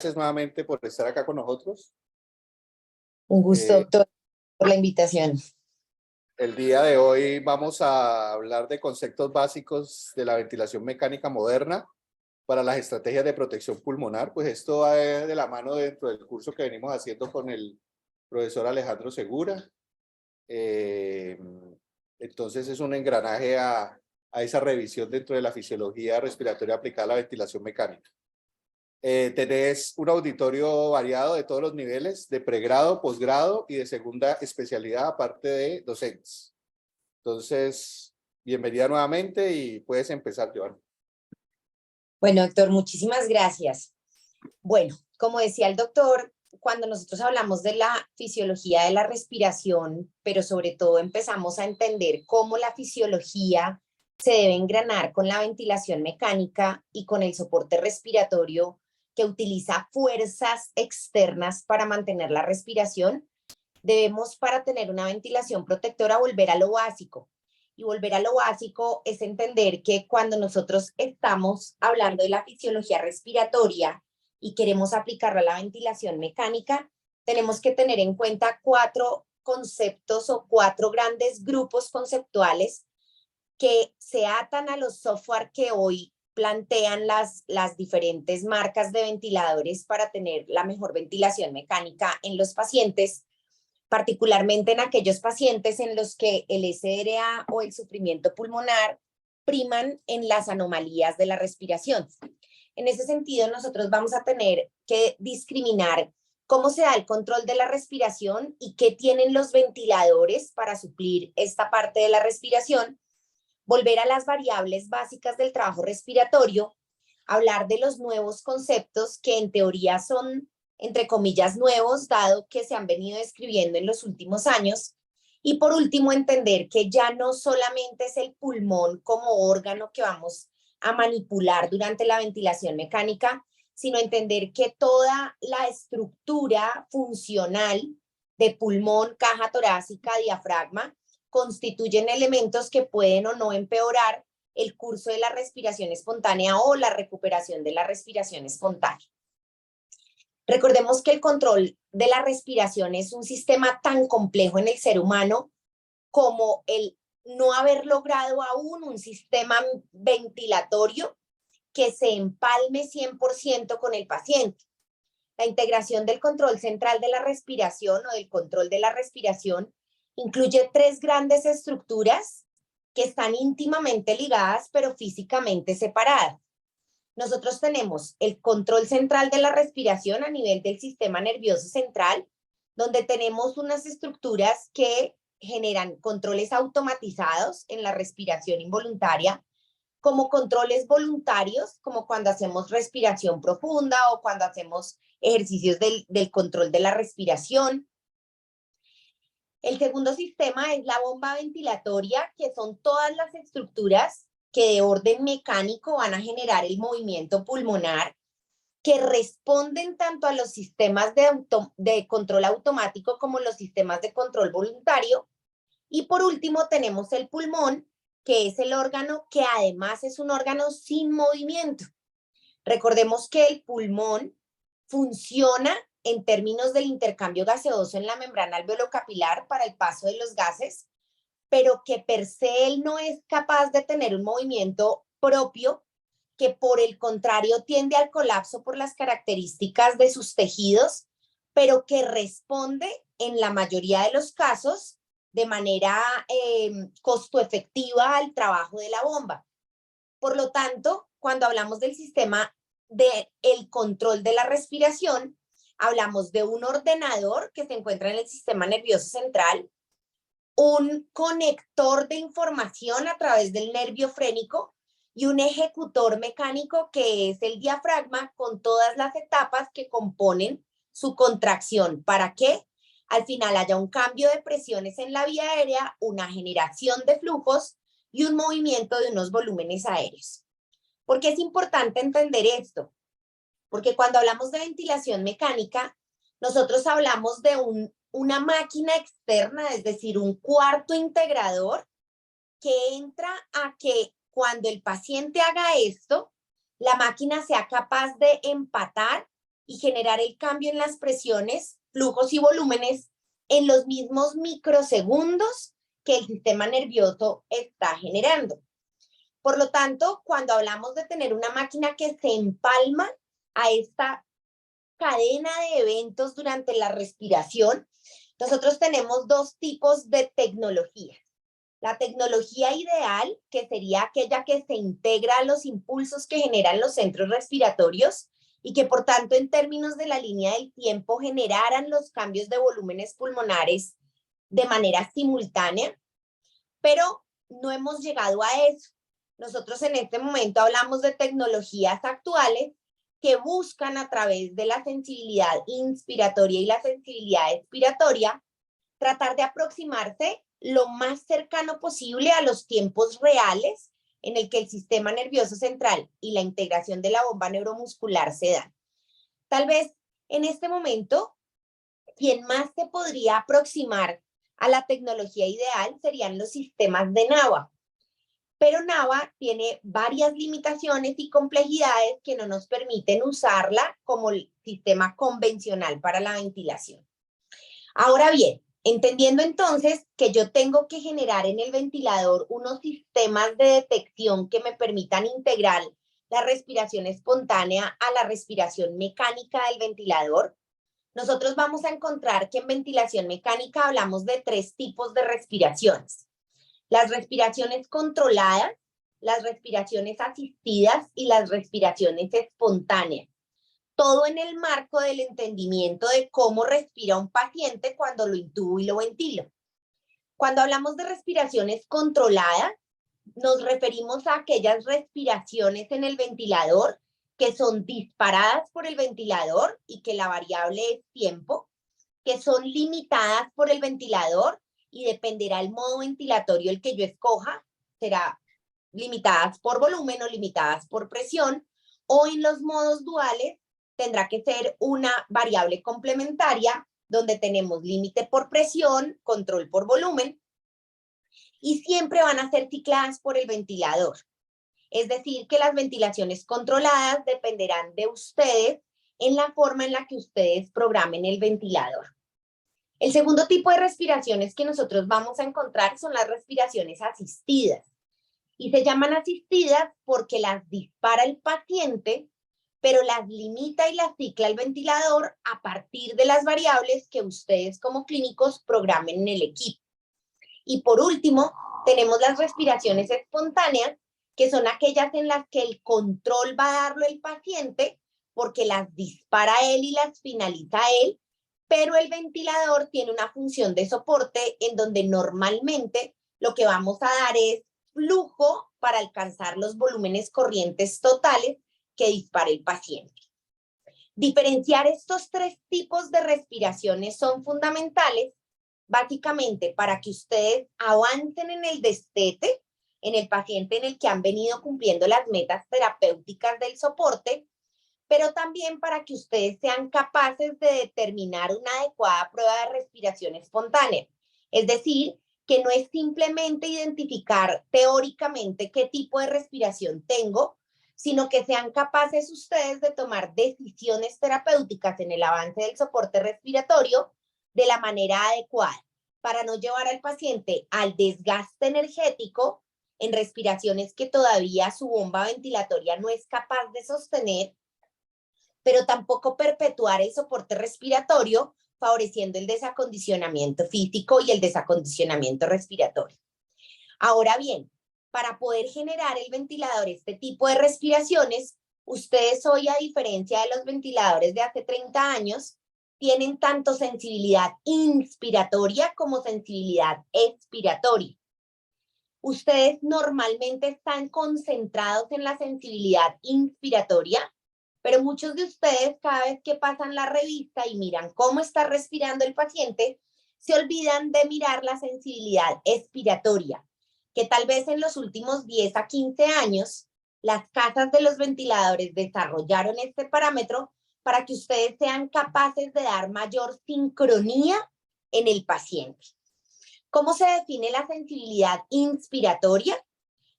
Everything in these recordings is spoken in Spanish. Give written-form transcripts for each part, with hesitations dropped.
Gracias nuevamente por estar acá con nosotros. Un gusto, doctor, por la invitación. El día de hoy vamos a hablar de conceptos básicos de la ventilación mecánica moderna para las estrategias de protección pulmonar. Pues esto va de la mano dentro del curso que venimos haciendo con el profesor Alejandro Segura. Entonces es un engranaje a esa revisión dentro de la fisiología respiratoria aplicada a la ventilación mecánica. Tenés un auditorio variado de todos los niveles, de pregrado, posgrado y de segunda especialidad, aparte de docentes. Entonces, bienvenida nuevamente y puedes empezar, Joan. Bueno, doctor, muchísimas gracias. Bueno, como decía el doctor, cuando nosotros hablamos de la fisiología de la respiración, pero sobre todo empezamos a entender cómo la fisiología se debe engranar con la ventilación mecánica y con el soporte respiratorio que utiliza fuerzas externas para mantener la respiración, debemos, para tener una ventilación protectora, volver a lo básico. Y volver a lo básico es entender que cuando nosotros estamos hablando de la fisiología respiratoria y queremos aplicarla a la ventilación mecánica, tenemos que tener en cuenta 4 conceptos o 4 grandes grupos conceptuales que se atan a los software que hoy plantean las diferentes marcas de ventiladores para tener la mejor ventilación mecánica en los pacientes, particularmente en aquellos pacientes en los que el SRA o el sufrimiento pulmonar priman en las anomalías de la respiración. En ese sentido, nosotros vamos a tener que discriminar cómo se da el control de la respiración y qué tienen los ventiladores para suplir esta parte de la respiración, volver a las variables básicas del trabajo respiratorio, hablar de los nuevos conceptos que en teoría son, entre comillas, nuevos, dado que se han venido describiendo en los últimos años. Y por último, entender que ya no solamente es el pulmón como órgano que vamos a manipular durante la ventilación mecánica, sino entender que toda la estructura funcional de pulmón, caja torácica, diafragma, constituyen elementos que pueden o no empeorar el curso de la respiración espontánea o la recuperación de la respiración espontánea. Recordemos que el control de la respiración es un sistema tan complejo en el ser humano como el no haber logrado aún un sistema ventilatorio que se empalme 100% con el paciente. La integración del control central de la respiración o del control de la respiración incluye 3 grandes estructuras que están íntimamente ligadas pero físicamente separadas. Nosotros tenemos el control central de la respiración a nivel del sistema nervioso central, donde tenemos unas estructuras que generan controles automatizados en la respiración involuntaria, como controles voluntarios, como cuando hacemos respiración profunda o cuando hacemos ejercicios del control de la respiración. El segundo sistema es la bomba ventilatoria, que son todas las estructuras que de orden mecánico van a generar el movimiento pulmonar, que responden tanto a los sistemas de control automático como los sistemas de control voluntario. Y por último tenemos el pulmón, que es el órgano que además es un órgano sin movimiento. Recordemos que el pulmón funciona en términos del intercambio gaseoso en la membrana alveolo-capilar para el paso de los gases, pero que per se él no es capaz de tener un movimiento propio, que por el contrario tiende al colapso por las características de sus tejidos, pero que responde en la mayoría de los casos de manera costo efectiva al trabajo de la bomba. Por lo tanto, cuando hablamos del sistema del control de la respiración, hablamos de un ordenador que se encuentra en el sistema nervioso central, un conector de información a través del nervio frénico y un ejecutor mecánico que es el diafragma con todas las etapas que componen su contracción. ¿Para qué? Al final haya un cambio de presiones en la vía aérea, una generación de flujos y un movimiento de unos volúmenes aéreos. ¿Por qué es importante entender esto? Porque cuando hablamos de ventilación mecánica, nosotros hablamos de una máquina externa, es decir, un cuarto integrador que entra a que cuando el paciente haga esto, la máquina sea capaz de empatar y generar el cambio en las presiones, flujos y volúmenes en los mismos microsegundos que el sistema nervioso está generando. Por lo tanto, cuando hablamos de tener una máquina que se empalma a esta cadena de eventos durante la respiración, nosotros tenemos dos tipos de tecnología. La tecnología ideal, que sería aquella que se integra a los impulsos que generan los centros respiratorios y que por tanto en términos de la línea del tiempo generaran los cambios de volúmenes pulmonares de manera simultánea, pero no hemos llegado a eso. Nosotros en este momento hablamos de tecnologías actuales que buscan a través de la sensibilidad inspiratoria y la sensibilidad expiratoria tratar de aproximarse lo más cercano posible a los tiempos reales en el que el sistema nervioso central y la integración de la bomba neuromuscular se dan. Tal vez en este momento, quien más se podría aproximar a la tecnología ideal serían los sistemas de NAVA. Pero NAVA tiene varias limitaciones y complejidades que no nos permiten usarla como el sistema convencional para la ventilación. Ahora bien, entendiendo entonces que yo tengo que generar en el ventilador unos sistemas de detección que me permitan integrar la respiración espontánea a la respiración mecánica del ventilador, nosotros vamos a encontrar que en ventilación mecánica hablamos de tres tipos de respiraciones. Las respiraciones controladas, las respiraciones asistidas y las respiraciones espontáneas. Todo en el marco del entendimiento de cómo respira un paciente cuando lo intubo y lo ventilo. Cuando hablamos de respiraciones controladas, nos referimos a aquellas respiraciones en el ventilador que son disparadas por el ventilador y que la variable es tiempo, que son limitadas por el ventilador y dependerá el modo ventilatorio el que yo escoja, será limitadas por volumen o limitadas por presión, o en los modos duales tendrá que ser una variable complementaria donde tenemos límite por presión, control por volumen, y siempre van a ser cicladas por el ventilador. Es decir, que las ventilaciones controladas dependerán de ustedes en la forma en la que ustedes programen el ventilador. El segundo tipo de respiraciones que nosotros vamos a encontrar son las respiraciones asistidas. Y se llaman asistidas porque las dispara el paciente, pero las limita y las cicla el ventilador a partir de las variables que ustedes como clínicos programen en el equipo. Y por último, tenemos las respiraciones espontáneas, que son aquellas en las que el control va a darlo el paciente porque las dispara él y las finaliza él, pero el ventilador tiene una función de soporte en donde normalmente lo que vamos a dar es flujo para alcanzar los volúmenes corrientes totales que dispare el paciente. Diferenciar estos tres tipos de respiraciones son fundamentales, básicamente para que ustedes avancen en el destete, en el paciente en el que han venido cumpliendo las metas terapéuticas del soporte, pero también para que ustedes sean capaces de determinar una adecuada prueba de respiración espontánea. Es decir, que no es simplemente identificar teóricamente qué tipo de respiración tengo, sino que sean capaces ustedes de tomar decisiones terapéuticas en el avance del soporte respiratorio de la manera adecuada, para no llevar al paciente al desgaste energético en respiraciones que todavía su bomba ventilatoria no es capaz de sostener, pero tampoco perpetuar el soporte respiratorio, favoreciendo el desacondicionamiento físico y el desacondicionamiento respiratorio. Ahora bien, para poder generar el ventilador este tipo de respiraciones, ustedes hoy, a diferencia de los ventiladores de hace 30 años, tienen tanto sensibilidad inspiratoria como sensibilidad expiratoria. Ustedes normalmente están concentrados en la sensibilidad inspiratoria, pero muchos de ustedes, cada vez que pasan la revista y miran cómo está respirando el paciente, se olvidan de mirar la sensibilidad expiratoria, que tal vez en los últimos 10 a 15 años, las casas de los ventiladores desarrollaron este parámetro para que ustedes sean capaces de dar mayor sincronía en el paciente. ¿Cómo se define la sensibilidad inspiratoria?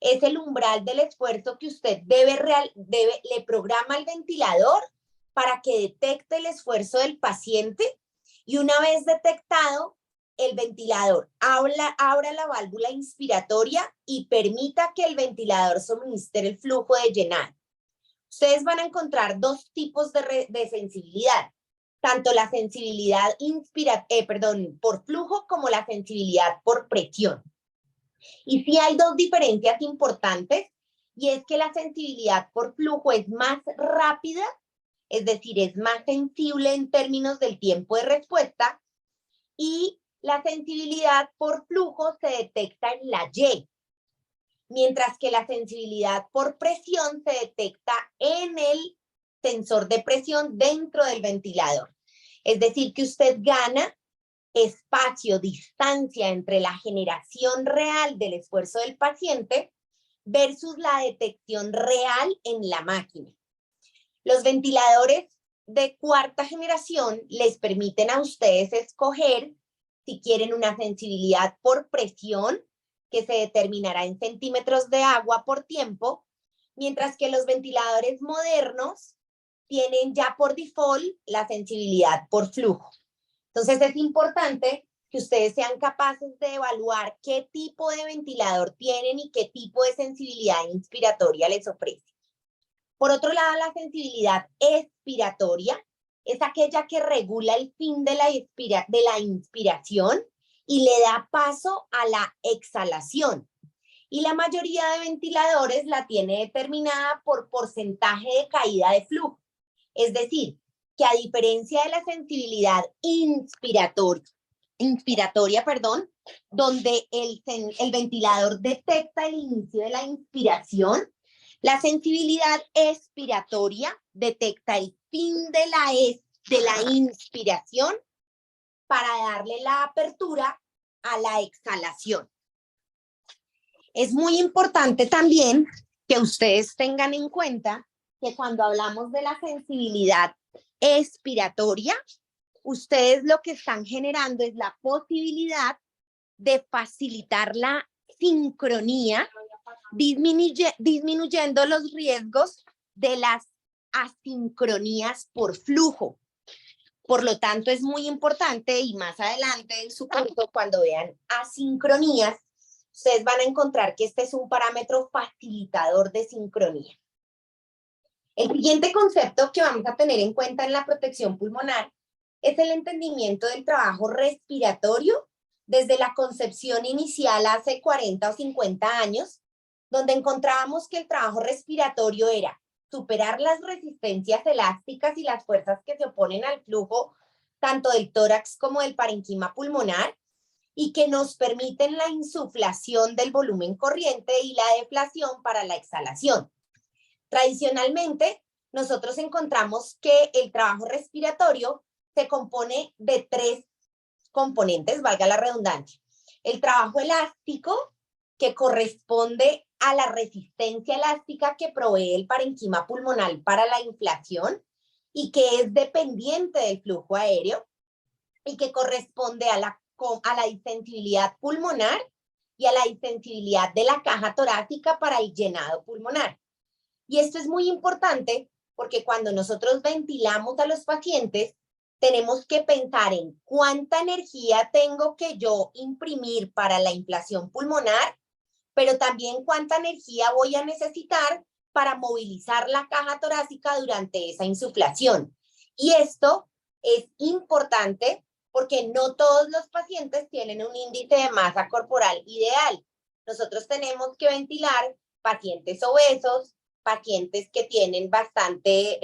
Es el umbral del esfuerzo que usted le programa al ventilador para que detecte el esfuerzo del paciente y una vez detectado, el ventilador abra la válvula inspiratoria y permita que el ventilador suministre el flujo de llenado. Ustedes van a encontrar dos tipos de sensibilidad, tanto la sensibilidad por flujo como la sensibilidad por presión. Y sí hay dos diferencias importantes, y es que la sensibilidad por flujo es más rápida, es decir, es más sensible en términos del tiempo de respuesta, y la sensibilidad por flujo se detecta en la Y, mientras que la sensibilidad por presión se detecta en el sensor de presión dentro del ventilador. Es decir, que usted gana espacio, distancia entre la generación real del esfuerzo del paciente versus la detección real en la máquina. Los ventiladores de cuarta generación les permiten a ustedes escoger si quieren una sensibilidad por presión, que se determinará en centímetros de agua por tiempo, mientras que los ventiladores modernos tienen ya por default la sensibilidad por flujo. Entonces es importante que ustedes sean capaces de evaluar qué tipo de ventilador tienen y qué tipo de sensibilidad inspiratoria les ofrece. Por otro lado, la sensibilidad expiratoria es aquella que regula el fin de la inspiración y le da paso a la exhalación. Y la mayoría de ventiladores la tiene determinada por porcentaje de caída de flujo. Es decir, que a diferencia de la sensibilidad inspiratoria, donde el ventilador detecta el inicio de la inspiración, la sensibilidad expiratoria detecta el fin de la inspiración para darle la apertura a la exhalación. Es muy importante también que ustedes tengan en cuenta que cuando hablamos de la sensibilidad expiratoria, ustedes lo que están generando es la posibilidad de facilitar la sincronía, disminuyendo los riesgos de las asincronías por flujo. Por lo tanto, es muy importante, y más adelante en su curso, cuando vean asincronías, ustedes van a encontrar que este es un parámetro facilitador de sincronía. El siguiente concepto que vamos a tener en cuenta en la protección pulmonar es el entendimiento del trabajo respiratorio desde la concepción inicial hace 40 o 50 años, donde encontrábamos que el trabajo respiratorio era superar las resistencias elásticas y las fuerzas que se oponen al flujo tanto del tórax como del parenquima pulmonar, y que nos permiten la insuflación del volumen corriente y la deflación para la exhalación. Tradicionalmente, nosotros encontramos que el trabajo respiratorio se compone de tres componentes, valga la redundancia. El trabajo elástico, que corresponde a la resistencia elástica que provee el parenquima pulmonar para la inflación y que es dependiente del flujo aéreo, y que corresponde a la distensibilidad pulmonar y a la distensibilidad de la caja torácica para el llenado pulmonar. Y esto es muy importante porque cuando nosotros ventilamos a los pacientes, tenemos que pensar en cuánta energía tengo que yo imprimir para la inflación pulmonar, pero también cuánta energía voy a necesitar para movilizar la caja torácica durante esa insuflación. Y esto es importante porque no todos los pacientes tienen un índice de masa corporal ideal. Nosotros tenemos que ventilar pacientes obesos, pacientes que tienen bastante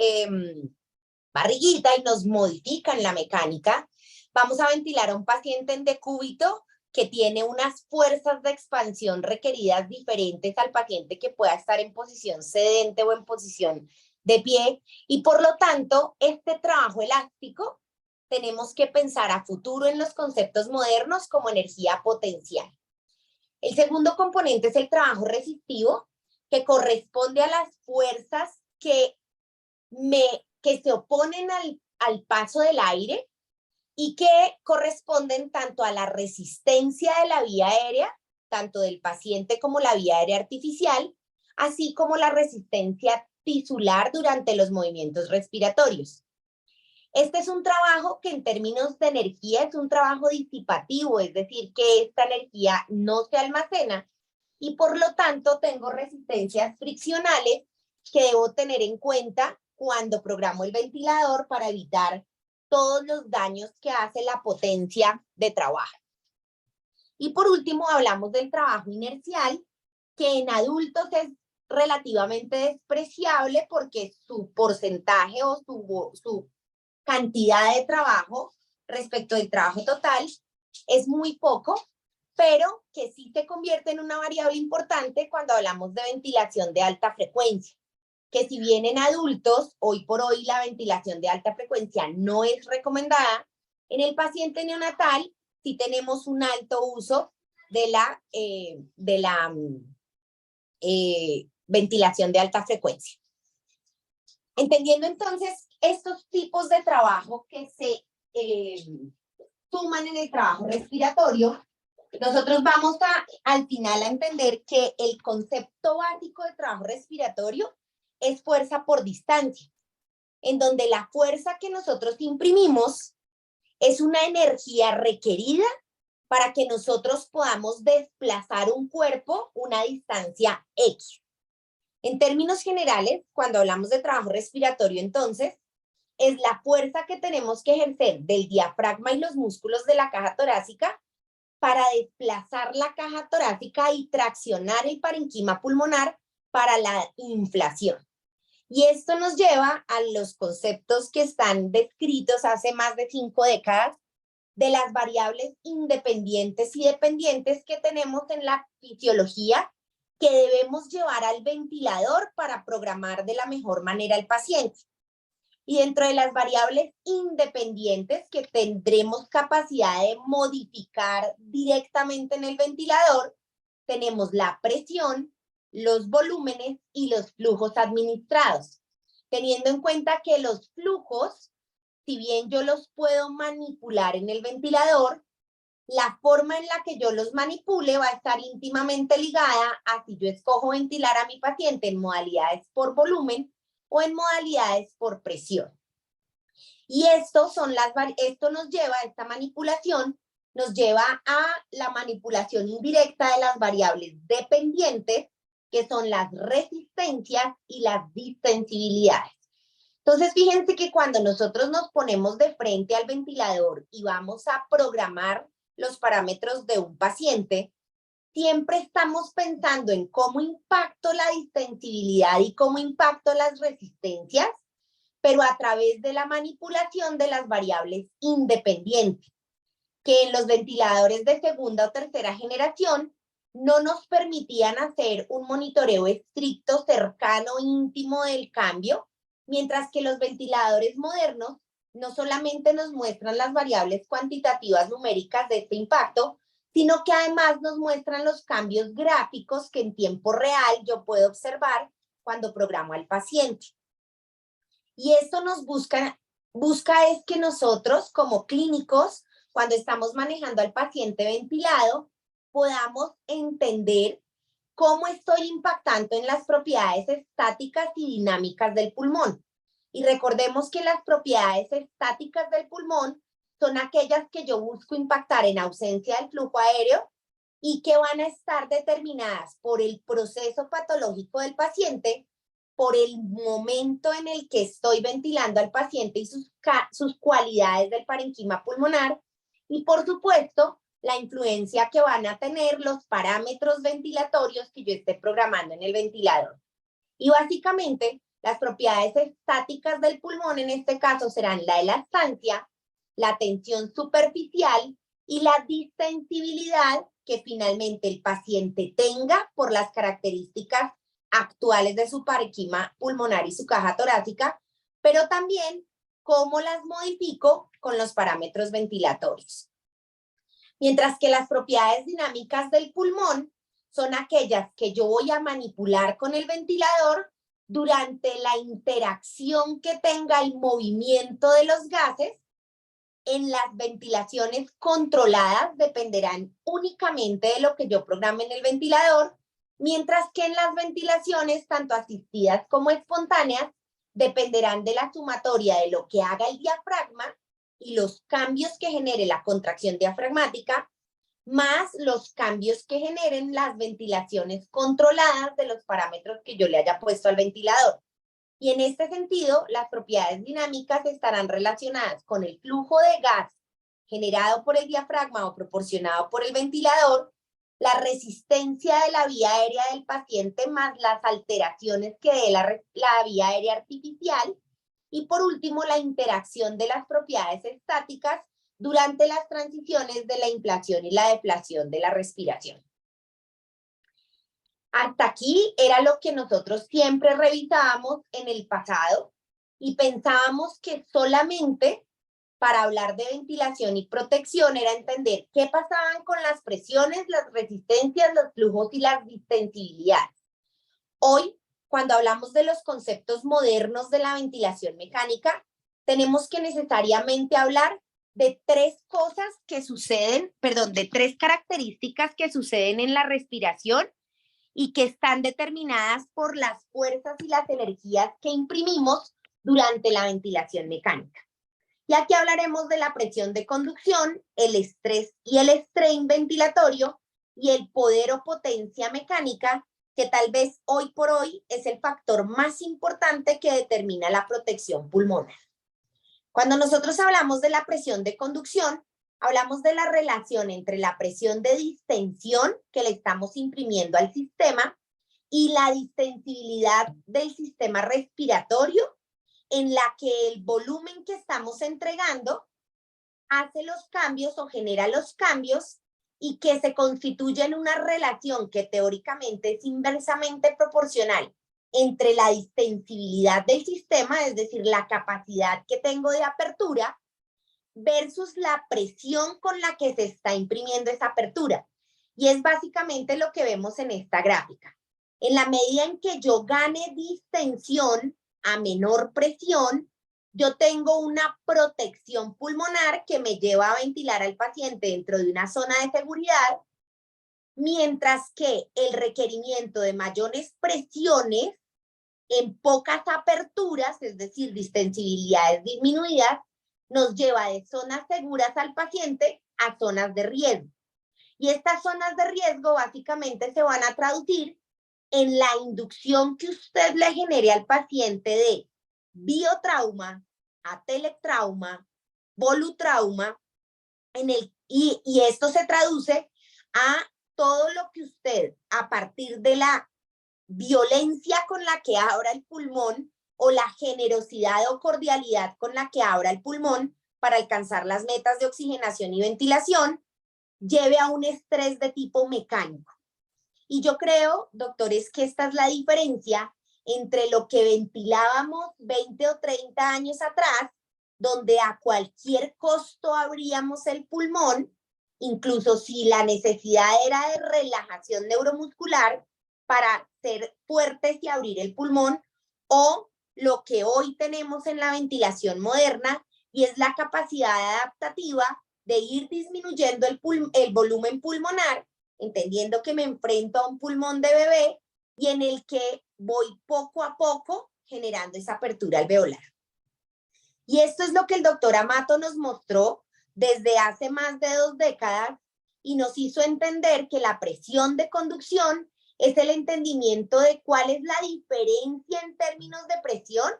barriguita y nos modifican la mecánica. Vamos a ventilar a un paciente en decúbito que tiene unas fuerzas de expansión requeridas diferentes al paciente que pueda estar en posición sedente o en posición de pie, y por lo tanto este trabajo elástico tenemos que pensar a futuro en los conceptos modernos como energía potencial. El segundo componente es el trabajo resistivo, que corresponde a las fuerzas que se oponen al paso del aire y que corresponden tanto a la resistencia de la vía aérea, tanto del paciente como la vía aérea artificial, así como la resistencia tisular durante los movimientos respiratorios. Este es un trabajo que en términos de energía es un trabajo disipativo, es decir, que esta energía no se almacena y por lo tanto tengo resistencias friccionales que debo tener en cuenta cuando programo el ventilador para evitar todos los daños que hace la potencia de trabajo. Y por último hablamos del trabajo inercial, que en adultos es relativamente despreciable porque su porcentaje o su cantidad de trabajo respecto del trabajo total es muy poco, pero que sí se convierte en una variable importante cuando hablamos de ventilación de alta frecuencia, que si bien en adultos, hoy por hoy la ventilación de alta frecuencia no es recomendada, en el paciente neonatal sí tenemos un alto uso de la ventilación de alta frecuencia. Entendiendo entonces estos tipos de trabajo que se suman en el trabajo respiratorio, nosotros vamos al final a entender que el concepto básico del trabajo respiratorio es fuerza por distancia, en donde la fuerza que nosotros imprimimos es una energía requerida para que nosotros podamos desplazar un cuerpo una distancia X. En términos generales, cuando hablamos de trabajo respiratorio, entonces, es la fuerza que tenemos que ejercer del diafragma y los músculos de la caja torácica para desplazar la caja torácica y traccionar el parenquima pulmonar para la inflación. Y esto nos lleva a los conceptos que están descritos hace más de 5 décadas de las variables independientes y dependientes que tenemos en la fisiología que debemos llevar al ventilador para programar de la mejor manera al paciente. Y dentro de las variables independientes que tendremos capacidad de modificar directamente en el ventilador, tenemos la presión, los volúmenes y los flujos administrados. Teniendo en cuenta que los flujos, si bien yo los puedo manipular en el ventilador, la forma en la que yo los manipule va a estar íntimamente ligada a si yo escojo ventilar a mi paciente en modalidades por volumen o en modalidades por presión. Y esto nos lleva, esta manipulación nos lleva a la manipulación indirecta de las variables dependientes, que son las resistencias y las distensibilidades. Entonces, fíjense que cuando nosotros nos ponemos de frente al ventilador y vamos a programar los parámetros de un paciente, siempre estamos pensando en cómo impacto la distensibilidad y cómo impacto las resistencias, pero a través de la manipulación de las variables independientes, que en los ventiladores de segunda o tercera generación no nos permitían hacer un monitoreo estricto, cercano, íntimo del cambio, mientras que los ventiladores modernos no solamente nos muestran las variables cuantitativas numéricas de este impacto, sino que además nos muestran los cambios gráficos que en tiempo real yo puedo observar cuando programo al paciente. Y esto nos busca es que nosotros como clínicos, cuando estamos manejando al paciente ventilado, podamos entender cómo estoy impactando en las propiedades estáticas y dinámicas del pulmón. Y recordemos que las propiedades estáticas del pulmón son aquellas que yo busco impactar en ausencia del flujo aéreo y que van a estar determinadas por el proceso patológico del paciente, por el momento en el que estoy ventilando al paciente y sus cualidades del parenquima pulmonar y, por supuesto, la influencia que van a tener los parámetros ventilatorios que yo esté programando en el ventilador. Y básicamente, las propiedades estáticas del pulmón en este caso serán la elastancia, la tensión superficial y la distensibilidad que finalmente el paciente tenga por las características actuales de su parenquima pulmonar y su caja torácica, pero también cómo las modifico con los parámetros ventilatorios. Mientras que las propiedades dinámicas del pulmón son aquellas que yo voy a manipular con el ventilador durante la interacción que tenga el movimiento de los gases. En las ventilaciones controladas dependerán únicamente de lo que yo programe en el ventilador, mientras que en las ventilaciones, tanto asistidas como espontáneas, dependerán de la sumatoria de lo que haga el diafragma y los cambios que genere la contracción diafragmática, más los cambios que generen las ventilaciones controladas de los parámetros que yo le haya puesto al ventilador. Y en este sentido, las propiedades dinámicas estarán relacionadas con el flujo de gas generado por el diafragma o proporcionado por el ventilador, la resistencia de la vía aérea del paciente más las alteraciones que dé la vía aérea artificial, y por último, la interacción de las propiedades estáticas durante las transiciones de la inflación y la deflación de la respiración. Hasta aquí era lo que nosotros siempre revisábamos en el pasado y pensábamos que solamente para hablar de ventilación y protección era entender qué pasaban con las presiones, las resistencias, los flujos y las distensibilidades. Hoy, cuando hablamos de los conceptos modernos de la ventilación mecánica, tenemos que necesariamente hablar de tres características que suceden en la respiración y que están determinadas por las fuerzas y las energías que imprimimos durante la ventilación mecánica. Y aquí hablaremos de la presión de conducción, el estrés y el strain ventilatorio y el poder o potencia mecánica, que tal vez hoy por hoy es el factor más importante que determina la protección pulmonar. Cuando nosotros hablamos de la presión de conducción, hablamos de la relación entre la presión de distensión que le estamos imprimiendo al sistema y la distensibilidad del sistema respiratorio, en la que el volumen que estamos entregando hace los cambios o genera los cambios y que se constituye en una relación que teóricamente es inversamente proporcional entre la distensibilidad del sistema, es decir, la capacidad que tengo de apertura, versus la presión con la que se está imprimiendo esa apertura. Y es básicamente lo que vemos en esta gráfica. En la medida en que yo gane distensión a menor presión, yo tengo una protección pulmonar que me lleva a ventilar al paciente dentro de una zona de seguridad, mientras que el requerimiento de mayores presiones en pocas aperturas, es decir, distensibilidades disminuidas, nos lleva de zonas seguras al paciente a zonas de riesgo. Y estas zonas de riesgo básicamente se van a traducir en la inducción que usted le genere al paciente de biotrauma, atelectrauma, volutrauma, y esto se traduce a todo lo que usted, a partir de la violencia con la que abra el pulmón o la generosidad o cordialidad con la que abra el pulmón para alcanzar las metas de oxigenación y ventilación, lleve a un estrés de tipo mecánico. Y yo creo, doctores, que esta es la diferencia entre lo que ventilábamos 20 o 30 años atrás, donde a cualquier costo abríamos el pulmón, incluso si la necesidad era de relajación neuromuscular para ser fuertes y abrir el pulmón, o lo que hoy tenemos en la ventilación moderna, y es la capacidad adaptativa de ir disminuyendo el volumen pulmonar, entendiendo que me enfrento a un pulmón de bebé y en el que voy poco a poco generando esa apertura alveolar. Y esto es lo que el doctor Amato nos mostró desde hace más de 2 décadas y nos hizo entender que la presión de conducción es el entendimiento de cuál es la diferencia en términos de presión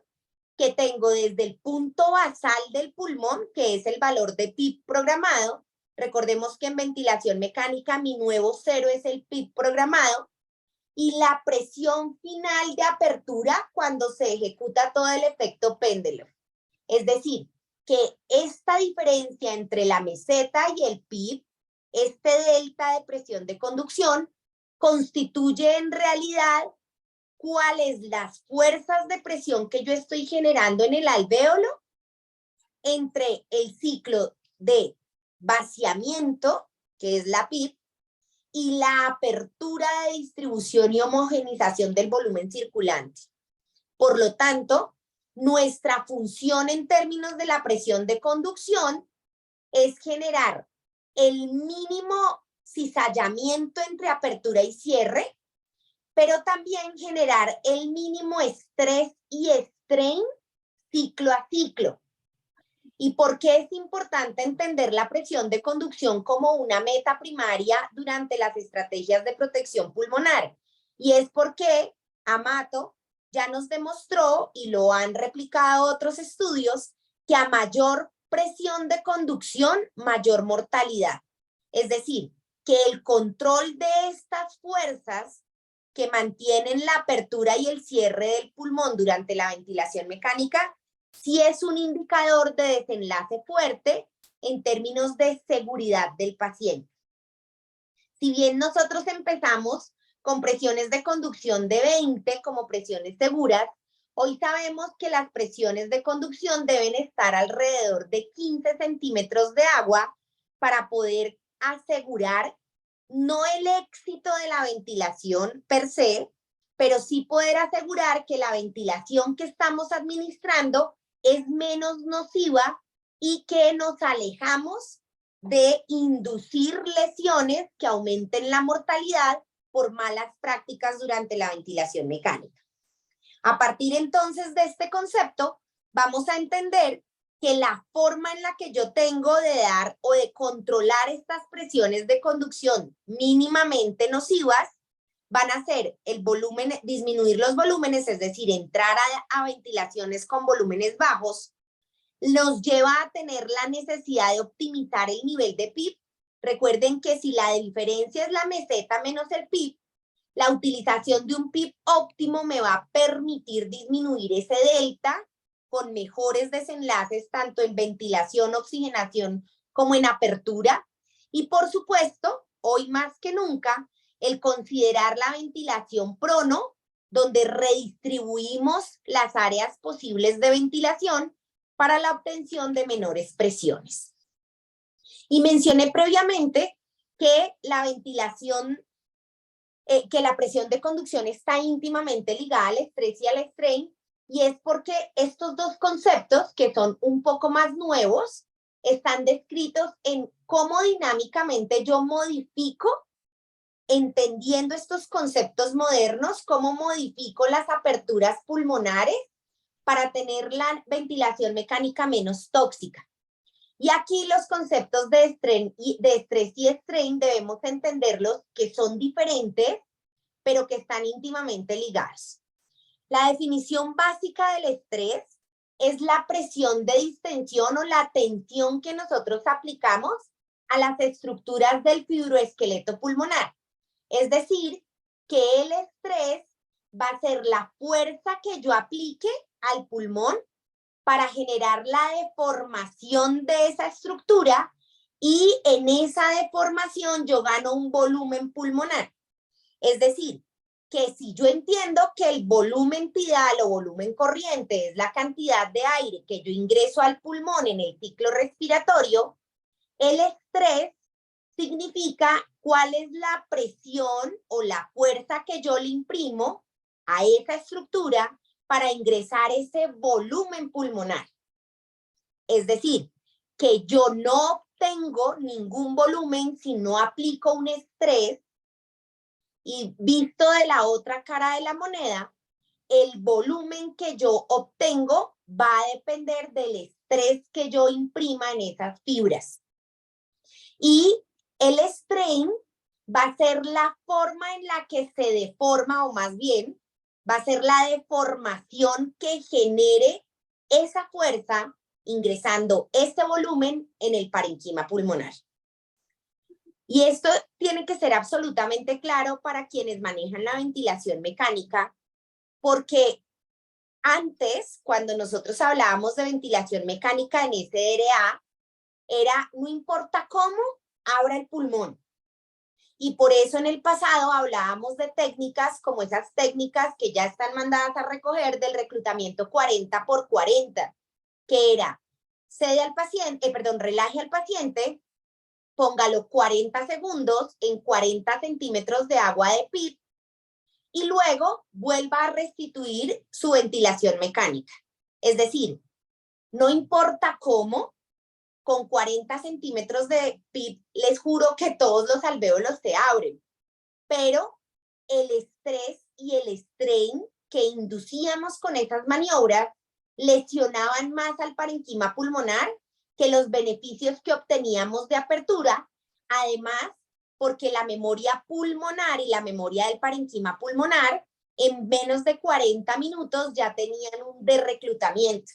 que tengo desde el punto basal del pulmón, que es el valor de PIB programado. Recordemos que en ventilación mecánica mi nuevo cero es el PIB programado, y la presión final de apertura cuando se ejecuta todo el efecto péndulo. Es decir, que esta diferencia entre la meseta y el PIB, este delta de presión de conducción, constituye en realidad cuáles las fuerzas de presión que yo estoy generando en el alvéolo entre el ciclo de vaciamiento, que es la PIB, y la apertura de distribución y homogenización del volumen circulante. Por lo tanto, nuestra función en términos de la presión de conducción es generar el mínimo cizallamiento entre apertura y cierre, pero también generar el mínimo estrés y strain ciclo a ciclo. ¿Y por qué es importante entender la presión de conducción como una meta primaria durante las estrategias de protección pulmonar? Y es porque Amato ya nos demostró, y lo han replicado otros estudios, que a mayor presión de conducción, mayor mortalidad. Es decir, que el control de estas fuerzas que mantienen la apertura y el cierre del pulmón durante la ventilación mecánica sí es un indicador de desenlace fuerte en términos de seguridad del paciente. Si bien nosotros empezamos con presiones de conducción de 20 como presiones seguras, hoy sabemos que las presiones de conducción deben estar alrededor de 15 centímetros de agua para poder asegurar no el éxito de la ventilación per se, pero sí poder asegurar que la ventilación que estamos administrando es menos nociva y que nos alejamos de inducir lesiones que aumenten la mortalidad por malas prácticas durante la ventilación mecánica. A partir entonces de este concepto, vamos a entender que la forma en la que yo tengo de dar o de controlar estas presiones de conducción mínimamente nocivas van a ser el volumen, disminuir los volúmenes, es decir, entrar a ventilaciones con volúmenes bajos, nos lleva a tener la necesidad de optimizar el nivel de PIB. Recuerden que si la diferencia es la meseta menos el PIB, la utilización de un PIB óptimo me va a permitir disminuir ese delta con mejores desenlaces tanto en ventilación, oxigenación como en apertura. Y por supuesto, hoy más que nunca, el considerar la ventilación prono, donde redistribuimos las áreas posibles de ventilación para la obtención de menores presiones. Y mencioné previamente que la ventilación, que la presión de conducción está íntimamente ligada al estrés y al strain, y es porque estos dos conceptos, que son un poco más nuevos, están descritos en cómo dinámicamente yo modifico, entendiendo estos conceptos modernos, cómo modifico las aperturas pulmonares para tener la ventilación mecánica menos tóxica. Y aquí los conceptos de estrés y strain debemos entenderlos que son diferentes, pero que están íntimamente ligados. La definición básica del estrés es la presión de distensión o la tensión que nosotros aplicamos a las estructuras del fibroesqueleto pulmonar. Es decir, que el estrés va a ser la fuerza que yo aplique al pulmón para generar la deformación de esa estructura y en esa deformación yo gano un volumen pulmonar. Es decir, que si yo entiendo que el volumen tidal o volumen corriente es la cantidad de aire que yo ingreso al pulmón en el ciclo respiratorio, el estrés significa cuál es la presión o la fuerza que yo le imprimo a esa estructura para ingresar ese volumen pulmonar. Es decir, que yo no obtengo ningún volumen si no aplico un estrés, y visto de la otra cara de la moneda, el volumen que yo obtengo va a depender del estrés que yo imprima en esas fibras. Y el strain va a ser la forma en la que se deforma, o más bien, va a ser la deformación que genere esa fuerza ingresando este volumen en el parenquima pulmonar. Y esto tiene que ser absolutamente claro para quienes manejan la ventilación mecánica, porque antes, cuando nosotros hablábamos de ventilación mecánica en SDRA, era no importa cómo, abra el pulmón. Y por eso en el pasado hablábamos de técnicas como esas técnicas que ya están mandadas a recoger del reclutamiento 40x40, que era cede al paciente, relaje al paciente, póngalo 40 segundos en 40 centímetros de agua de PIB y luego vuelva a restituir su ventilación mecánica. Es decir, no importa cómo, con 40 centímetros de PIB, les juro que todos los alvéolos se abren, pero el estrés y el strain que inducíamos con esas maniobras lesionaban más al parenquima pulmonar que los beneficios que obteníamos de apertura, además porque la memoria pulmonar y la memoria del parenquima pulmonar en menos de 40 minutos ya tenían un derreclutamiento.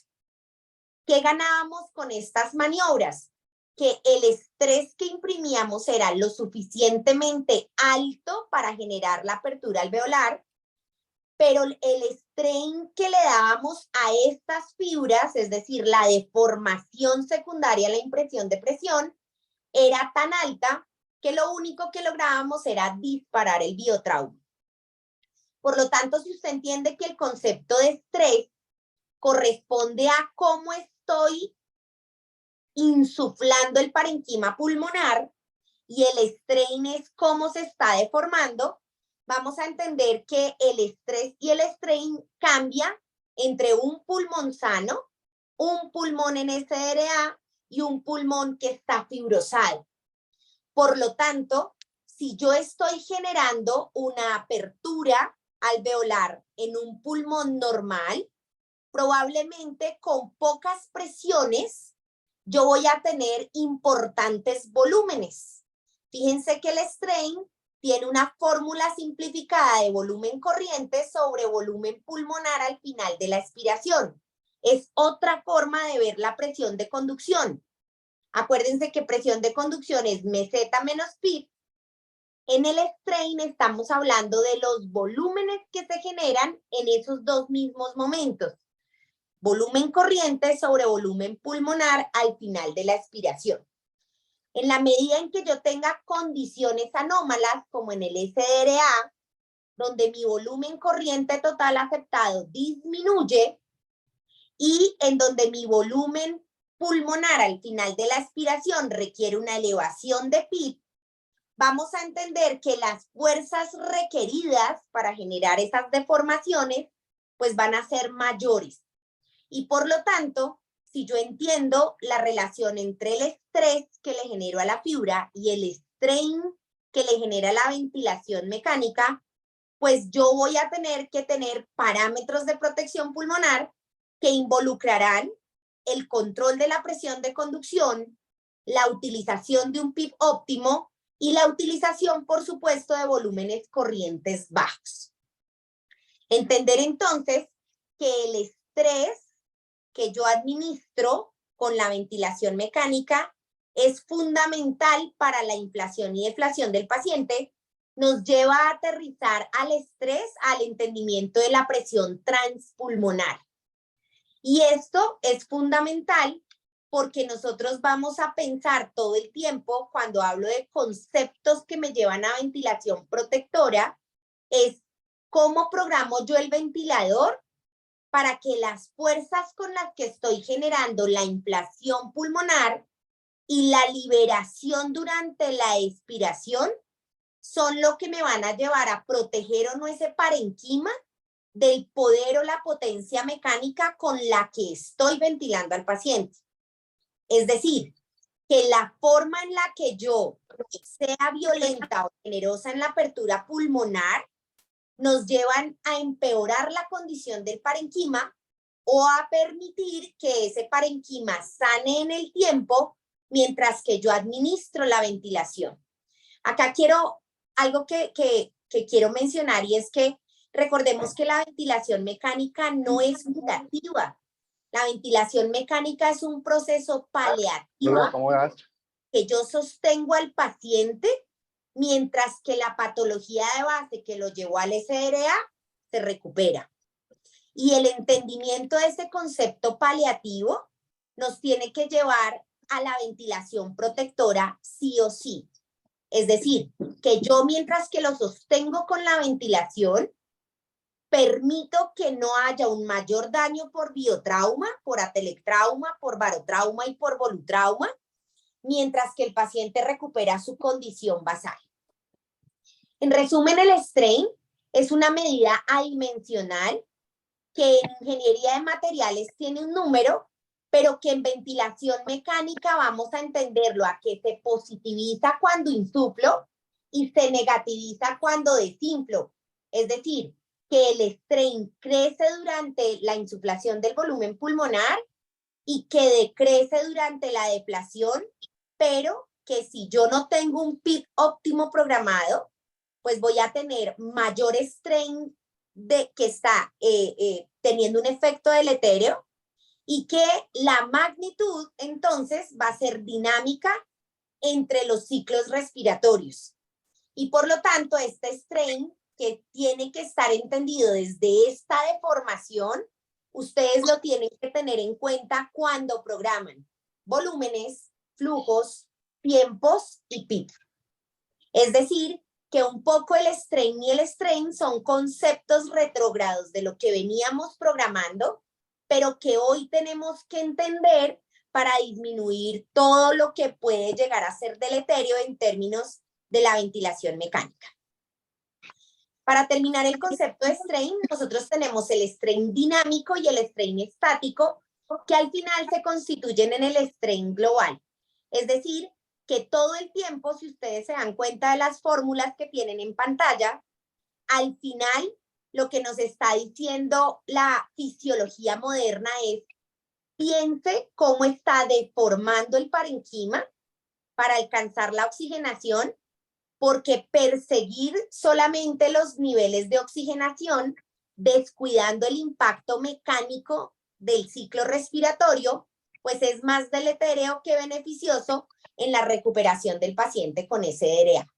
¿Qué ganábamos con estas maniobras? Que el estrés que imprimíamos era lo suficientemente alto para generar la apertura alveolar, pero el strain que le dábamos a estas fibras, es decir, la deformación secundaria a la impresión de presión, era tan alta que lo único que lográbamos era disparar el biotrauma. Por lo tanto, si usted entiende que el concepto de estrés corresponde a cómo estoy insuflando el parenquima pulmonar y el strain es cómo se está deformando, vamos a entender que el estrés y el strain cambia entre un pulmón sano, un pulmón en SRA y un pulmón que está fibrosado. Por lo tanto, si yo estoy generando una apertura alveolar en un pulmón normal, probablemente con pocas presiones, yo voy a tener importantes volúmenes. Fíjense que el strain tiene una fórmula simplificada de volumen corriente sobre volumen pulmonar al final de la expiración. Es otra forma de ver la presión de conducción. Acuérdense que presión de conducción es meseta menos PIB. En el strain estamos hablando de los volúmenes que se generan en esos dos mismos momentos. Volumen corriente sobre volumen pulmonar al final de la expiración. En la medida en que yo tenga condiciones anómalas, como en el SRA, donde mi volumen corriente total aceptado disminuye y en donde mi volumen pulmonar al final de la expiración requiere una elevación de PIB, vamos a entender que las fuerzas requeridas para generar esas deformaciones pues van a ser mayores. Y por lo tanto, si yo entiendo la relación entre el estrés que le genero a la fibra y el strain que le genera la ventilación mecánica, pues yo voy a tener que tener parámetros de protección pulmonar que involucrarán el control de la presión de conducción, la utilización de un PIB óptimo y la utilización, por supuesto, de volúmenes corrientes bajos. Entender entonces que el estrés que yo administro con la ventilación mecánica es fundamental para la inflación y deflación del paciente, nos lleva a aterrizar al estrés, al entendimiento de la presión transpulmonar. Y esto es fundamental porque nosotros vamos a pensar todo el tiempo, cuando hablo de conceptos que me llevan a ventilación protectora, es cómo programo yo el ventilador para que las fuerzas con las que estoy generando la inflación pulmonar y la liberación durante la expiración son lo que me van a llevar a proteger o no ese parenquima del poder o la potencia mecánica con la que estoy ventilando al paciente. Es decir, que la forma en la que yo sea violenta o generosa en la apertura pulmonar nos llevan a empeorar la condición del parenquima o a permitir que ese parenquima sane en el tiempo mientras que yo administro la ventilación. Acá quiero algo que quiero mencionar, y es que recordemos que la ventilación mecánica no es curativa. La ventilación mecánica es un proceso paliativo. Hola, ¿cómo vas? Que yo sostengo al paciente mientras que la patología de base que lo llevó al SRA se recupera. Y el entendimiento de ese concepto paliativo nos tiene que llevar a la ventilación protectora sí o sí. Es decir, que yo mientras que lo sostengo con la ventilación, permito que no haya un mayor daño por biotrauma, por atelectrauma, por barotrauma y por volutrauma, mientras que el paciente recupera su condición basal. En resumen, el strain es una medida adimensional que en ingeniería de materiales tiene un número, pero que en ventilación mecánica vamos a entenderlo a que se positiviza cuando insuflo y se negativiza cuando desinflo. Es decir, que el strain crece durante la insuflación del volumen pulmonar y que decrece durante la deflación, pero que si yo no tengo un peak óptimo programado, pues voy a tener mayor strain que está teniendo un efecto deletéreo y que la magnitud entonces va a ser dinámica entre los ciclos respiratorios. Y por lo tanto, este strain que tiene que estar entendido desde esta deformación, ustedes lo tienen que tener en cuenta cuando programan volúmenes, flujos, tiempos y peak. Es decir, que un poco el strain y el strain son conceptos retrógrados de lo que veníamos programando, pero que hoy tenemos que entender para disminuir todo lo que puede llegar a ser deleterio en términos de la ventilación mecánica. Para terminar el concepto de strain, nosotros tenemos el strain dinámico y el strain estático, que al final se constituyen en el strain global. Es decir, que todo el tiempo, si ustedes se dan cuenta de las fórmulas que tienen en pantalla, al final lo que nos está diciendo la fisiología moderna es: piense cómo está deformando el parenquima para alcanzar la oxigenación, porque perseguir solamente los niveles de oxigenación, descuidando el impacto mecánico del ciclo respiratorio, pues es más deletéreo que beneficioso en la recuperación del paciente con SDRA.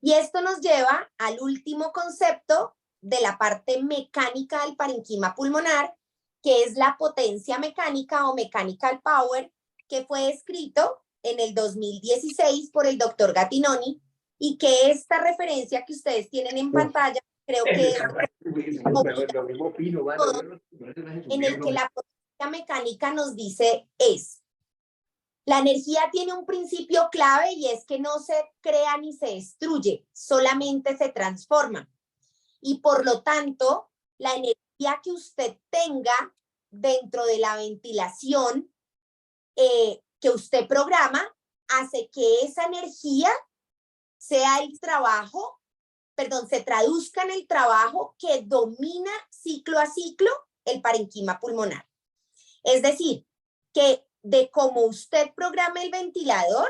Y esto nos lleva al último concepto de la parte mecánica del parenquima pulmonar, que es la potencia mecánica o mechanical power, que fue escrito en el 2016 por el doctor Gattinoni, y que esta referencia que ustedes tienen en pantalla, creo que es en el que la potencia mecánica nos dice la energía tiene un principio clave y es que no se crea ni se destruye, solamente se transforma. Y por lo tanto, la energía que usted tenga dentro de la ventilación que usted programa hace que esa energía sea el trabajo, se traduzca en el trabajo que domina ciclo a ciclo el parenquima pulmonar. Es decir, que de cómo usted programa el ventilador,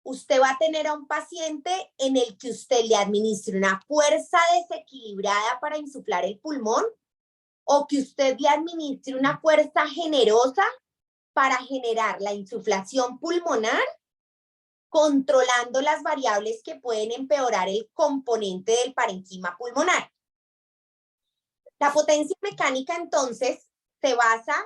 usted va a tener a un paciente en el que usted le administre una fuerza desequilibrada para insuflar el pulmón, o que usted le administre una fuerza generosa para generar la insuflación pulmonar, controlando las variables que pueden empeorar el componente del parenquima pulmonar. La potencia mecánica, entonces, se basa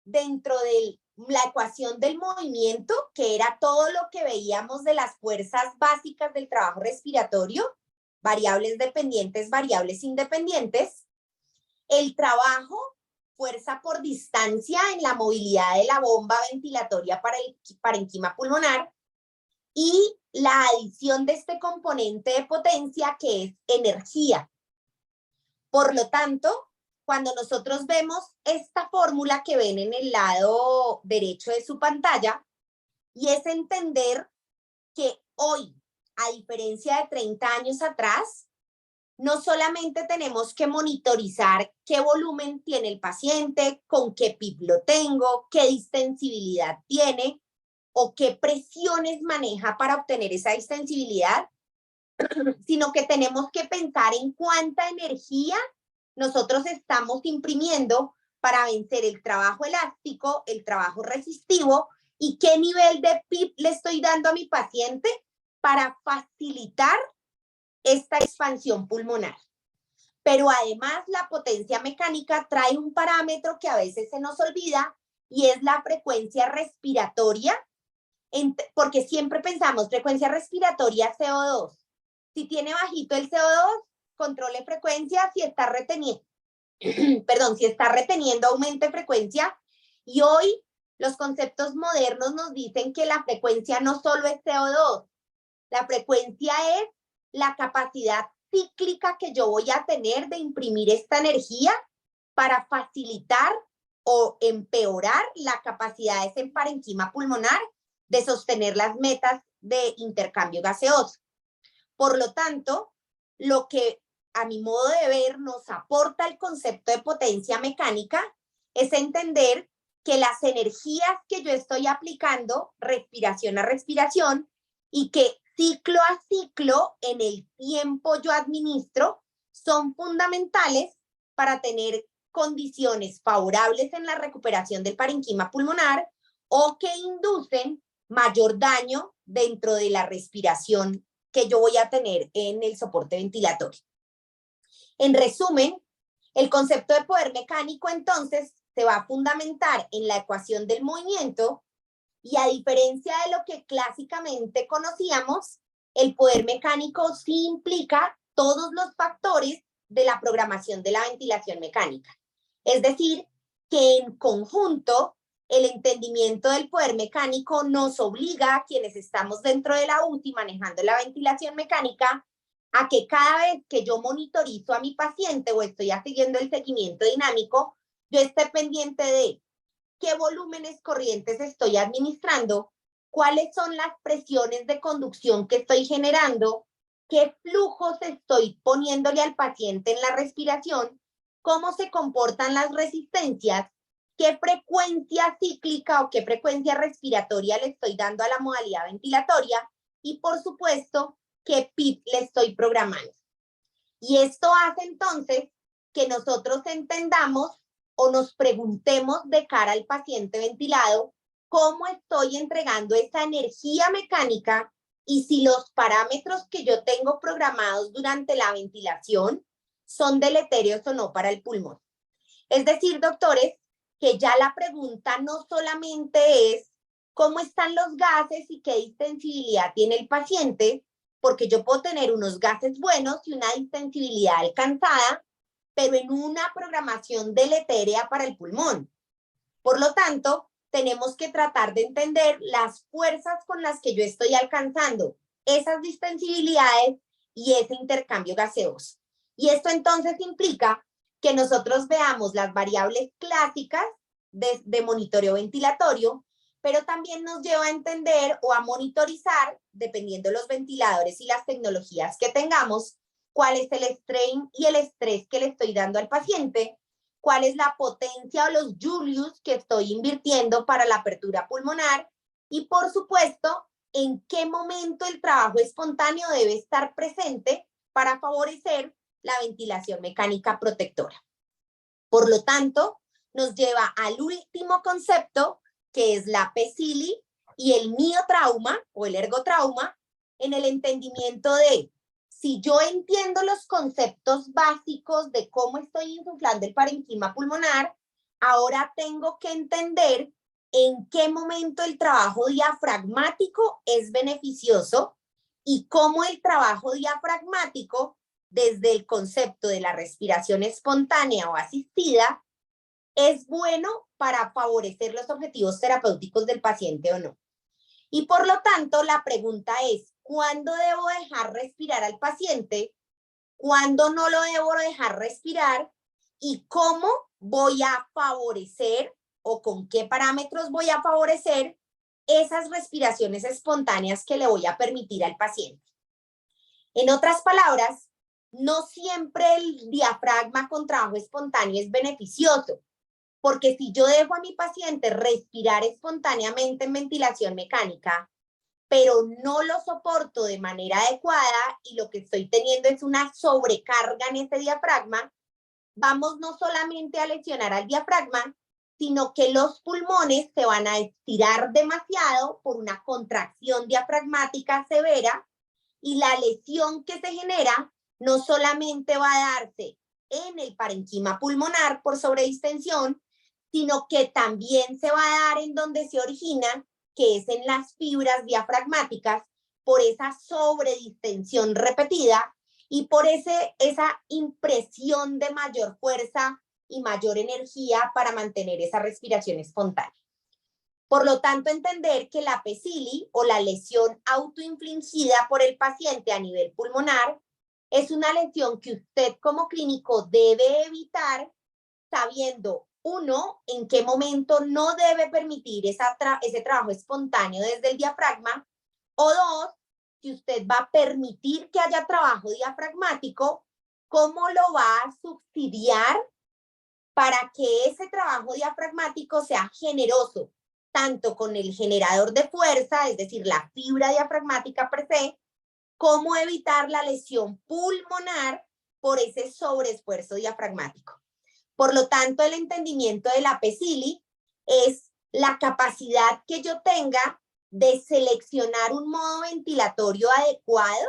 dentro de la ecuación del movimiento, que era todo lo que veíamos de las fuerzas básicas del trabajo respiratorio, variables dependientes, variables independientes, el trabajo, fuerza por distancia en la movilidad de la bomba ventilatoria para el parenquima pulmonar, y la adición de este componente de potencia, que es energía. Por lo tanto, cuando nosotros vemos esta fórmula que ven en el lado derecho de su pantalla, y es entender que hoy, a diferencia de 30 años atrás, no solamente tenemos que monitorizar qué volumen tiene el paciente, con qué PIB lo tengo, qué distensibilidad tiene o qué presiones maneja para obtener esa distensibilidad, sino que tenemos que pensar en cuánta energía nosotros estamos imprimiendo para vencer el trabajo elástico, el trabajo resistivo, y qué nivel de PIB le estoy dando a mi paciente para facilitar esta expansión pulmonar. Pero además la potencia mecánica trae un parámetro que a veces se nos olvida, y es la frecuencia respiratoria, porque siempre pensamos frecuencia respiratoria CO2. Si tiene bajito el CO2, controle frecuencia. Si está reteniendo, si está reteniendo, aumente frecuencia. Y hoy los conceptos modernos nos dicen que la frecuencia no solo es CO2, la frecuencia es la capacidad cíclica que yo voy a tener de imprimir esta energía para facilitar o empeorar la capacidad de ese parenquima pulmonar de sostener las metas de intercambio gaseoso. Por lo tanto, lo que a mi modo de ver, nos aporta el concepto de potencia mecánica es entender que las energías que yo estoy aplicando, respiración a respiración, y que ciclo a ciclo en el tiempo yo administro, son fundamentales para tener condiciones favorables en la recuperación del parenquima pulmonar o que inducen mayor daño dentro de la respiración que yo voy a tener en el soporte ventilatorio. En resumen, el concepto de poder mecánico entonces se va a fundamentar en la ecuación del movimiento y a diferencia de lo que clásicamente conocíamos, el poder mecánico sí implica todos los factores de la programación de la ventilación mecánica. Es decir, que en conjunto el entendimiento del poder mecánico nos obliga a quienes estamos dentro de la UTI manejando la ventilación mecánica a que cada vez que yo monitorizo a mi paciente o estoy haciendo el seguimiento dinámico, yo esté pendiente de qué volúmenes corrientes estoy administrando, cuáles son las presiones de conducción que estoy generando, qué flujos estoy poniéndole al paciente en la respiración, cómo se comportan las resistencias, qué frecuencia cíclica o qué frecuencia respiratoria le estoy dando a la modalidad ventilatoria y, por supuesto, qué PIP le estoy programando. Y esto hace entonces que nosotros entendamos o nos preguntemos de cara al paciente ventilado cómo estoy entregando esa energía mecánica y si los parámetros que yo tengo programados durante la ventilación son deleterios o no para el pulmón. Es decir, doctores, que ya la pregunta no solamente es cómo están los gases y qué distensibilidad tiene el paciente, porque yo puedo tener unos gases buenos y una distensibilidad alcanzada, pero en una programación deletérea para el pulmón. Por lo tanto, tenemos que tratar de entender las fuerzas con las que yo estoy alcanzando esas distensibilidades y ese intercambio gaseoso. Y esto entonces implica que nosotros veamos las variables clásicas de monitoreo ventilatorio, pero también nos lleva a entender o a monitorizar, dependiendo de los ventiladores y las tecnologías que tengamos, cuál es el strain y el estrés que le estoy dando al paciente, cuál es la potencia o los Julius que estoy invirtiendo para la apertura pulmonar y, por supuesto, en qué momento el trabajo espontáneo debe estar presente para favorecer la ventilación mecánica protectora. Por lo tanto, nos lleva al último concepto, que es la PECILI y el miotrauma o el ergotrauma, en el entendimiento de si yo entiendo los conceptos básicos de cómo estoy insuflando el parenquima pulmonar, ahora tengo que entender en qué momento el trabajo diafragmático es beneficioso y cómo el trabajo diafragmático, desde el concepto de la respiración espontánea o asistida, es bueno para favorecer los objetivos terapéuticos del paciente o no. Y por lo tanto, la pregunta es, ¿cuándo debo dejar respirar al paciente? ¿Cuándo no lo debo dejar respirar? ¿Y cómo voy a favorecer o con qué parámetros voy a favorecer esas respiraciones espontáneas que le voy a permitir al paciente? En otras palabras, no siempre el diafragma con trabajo espontáneo es beneficioso, porque si yo dejo a mi paciente respirar espontáneamente en ventilación mecánica, pero no lo soporto de manera adecuada y lo que estoy teniendo es una sobrecarga en ese diafragma, vamos no solamente a lesionar al diafragma, sino que los pulmones se van a estirar demasiado por una contracción diafragmática severa y la lesión que se genera no solamente va a darse en el parenquima pulmonar por sobredistensión, sino que también se va a dar en donde se origina, que es en las fibras diafragmáticas, por esa sobredistensión repetida y por esa impresión de mayor fuerza y mayor energía para mantener esa respiración espontánea. Por lo tanto, entender que la PECILI o la lesión autoinfligida por el paciente a nivel pulmonar es una lesión que usted como clínico debe evitar sabiendo, uno, en qué momento no debe permitir ese trabajo espontáneo desde el diafragma, o dos, si usted va a permitir que haya trabajo diafragmático, ¿cómo lo va a subsidiar para que ese trabajo diafragmático sea generoso, tanto con el generador de fuerza, es decir, la fibra diafragmática per se, como evitar la lesión pulmonar por ese sobreesfuerzo diafragmático? Por lo tanto, el entendimiento de la PECILI es la capacidad que yo tenga de seleccionar un modo ventilatorio adecuado,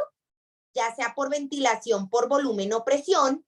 ya sea por ventilación por volumen o presión.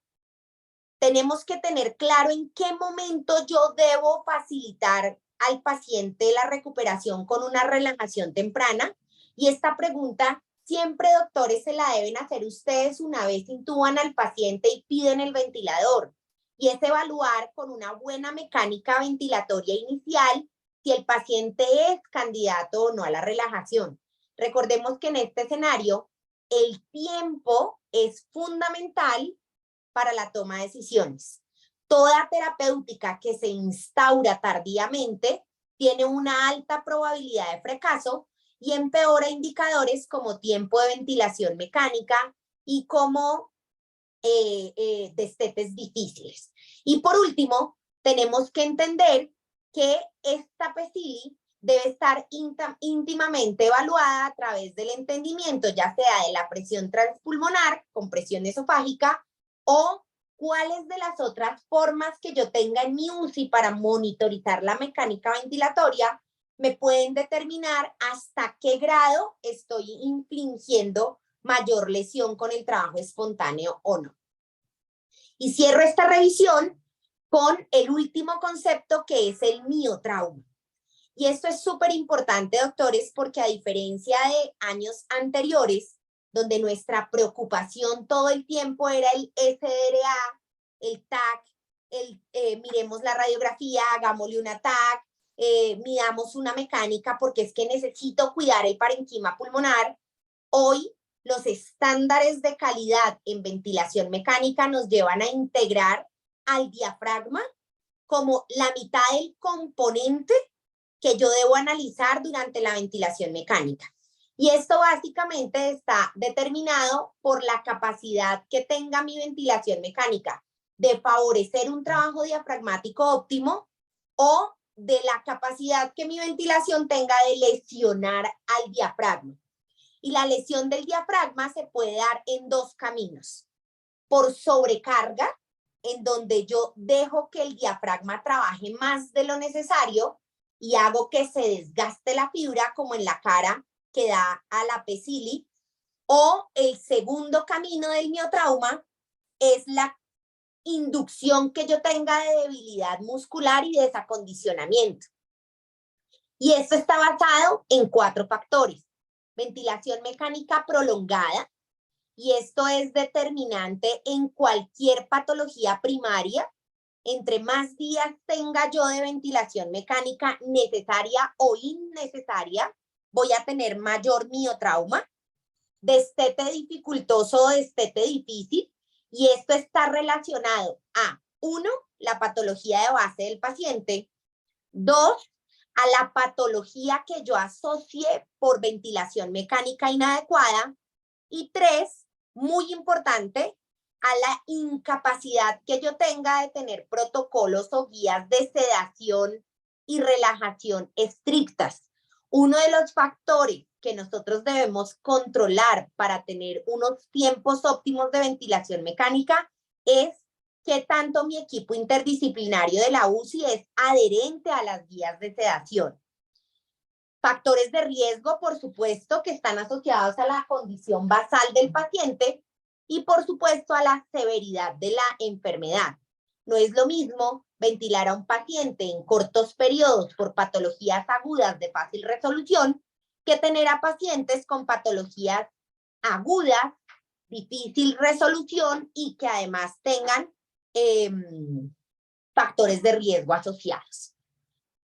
Tenemos que tener claro en qué momento yo debo facilitar al paciente la recuperación con una relajación temprana. Y esta pregunta siempre, doctores, se la deben hacer ustedes una vez intuban al paciente y piden el ventilador. Y es evaluar con una buena mecánica ventilatoria inicial si el paciente es candidato o no a la relajación. Recordemos que en este escenario el tiempo es fundamental para la toma de decisiones. Toda terapéutica que se instaura tardíamente tiene una alta probabilidad de fracaso y empeora indicadores como tiempo de ventilación mecánica y como destetes difíciles. Y por último, tenemos que entender que esta PECILI debe estar íntimamente evaluada a través del entendimiento, ya sea de la presión transpulmonar con presión esofágica o cuáles de las otras formas que yo tenga en mi UCI para monitorizar la mecánica ventilatoria me pueden determinar hasta qué grado estoy infligiendo mayor lesión con el trabajo espontáneo o no. Y cierro esta revisión con el último concepto, que es el miotrauma. Y esto es súper importante, doctores, porque a diferencia de años anteriores, donde nuestra preocupación todo el tiempo era el SDRA, el TAC, miremos la radiografía, hagámosle una TAC, midamos una mecánica porque es que necesito cuidar el parenquima pulmonar. Hoy los estándares de calidad en ventilación mecánica nos llevan a integrar al diafragma como la mitad del componente que yo debo analizar durante la ventilación mecánica. Y esto básicamente está determinado por la capacidad que tenga mi ventilación mecánica de favorecer un trabajo diafragmático óptimo o de la capacidad que mi ventilación tenga de lesionar al diafragma. Y la lesión del diafragma se puede dar en dos caminos. Por sobrecarga, en donde yo dejo que el diafragma trabaje más de lo necesario y hago que se desgaste la fibra, como en la cara que da a la PECILI. O el segundo camino del miotrauma es la inducción que yo tenga de debilidad muscular y desacondicionamiento. Y esto está basado en 4 factores. Ventilación mecánica prolongada, y esto es determinante en cualquier patología primaria. Entre más días tenga yo de ventilación mecánica necesaria o innecesaria, voy a tener mayor miotrauma. Destete dificultoso o destete difícil, y esto está relacionado a 1, la patología de base del paciente; 2, a la patología que yo asocié por ventilación mecánica inadecuada; y 3, muy importante, a la incapacidad que yo tenga de tener protocolos o guías de sedación y relajación estrictas. Uno de los factores que nosotros debemos controlar para tener unos tiempos óptimos de ventilación mecánica es que tanto mi equipo interdisciplinario de la UCI es adherente a las guías de sedación. Factores de riesgo, por supuesto, que están asociados a la condición basal del paciente y, por supuesto, a la severidad de la enfermedad. No es lo mismo ventilar a un paciente en cortos periodos por patologías agudas de fácil resolución que tener a pacientes con patologías agudas, difícil resolución y que además tengan factores de riesgo asociados.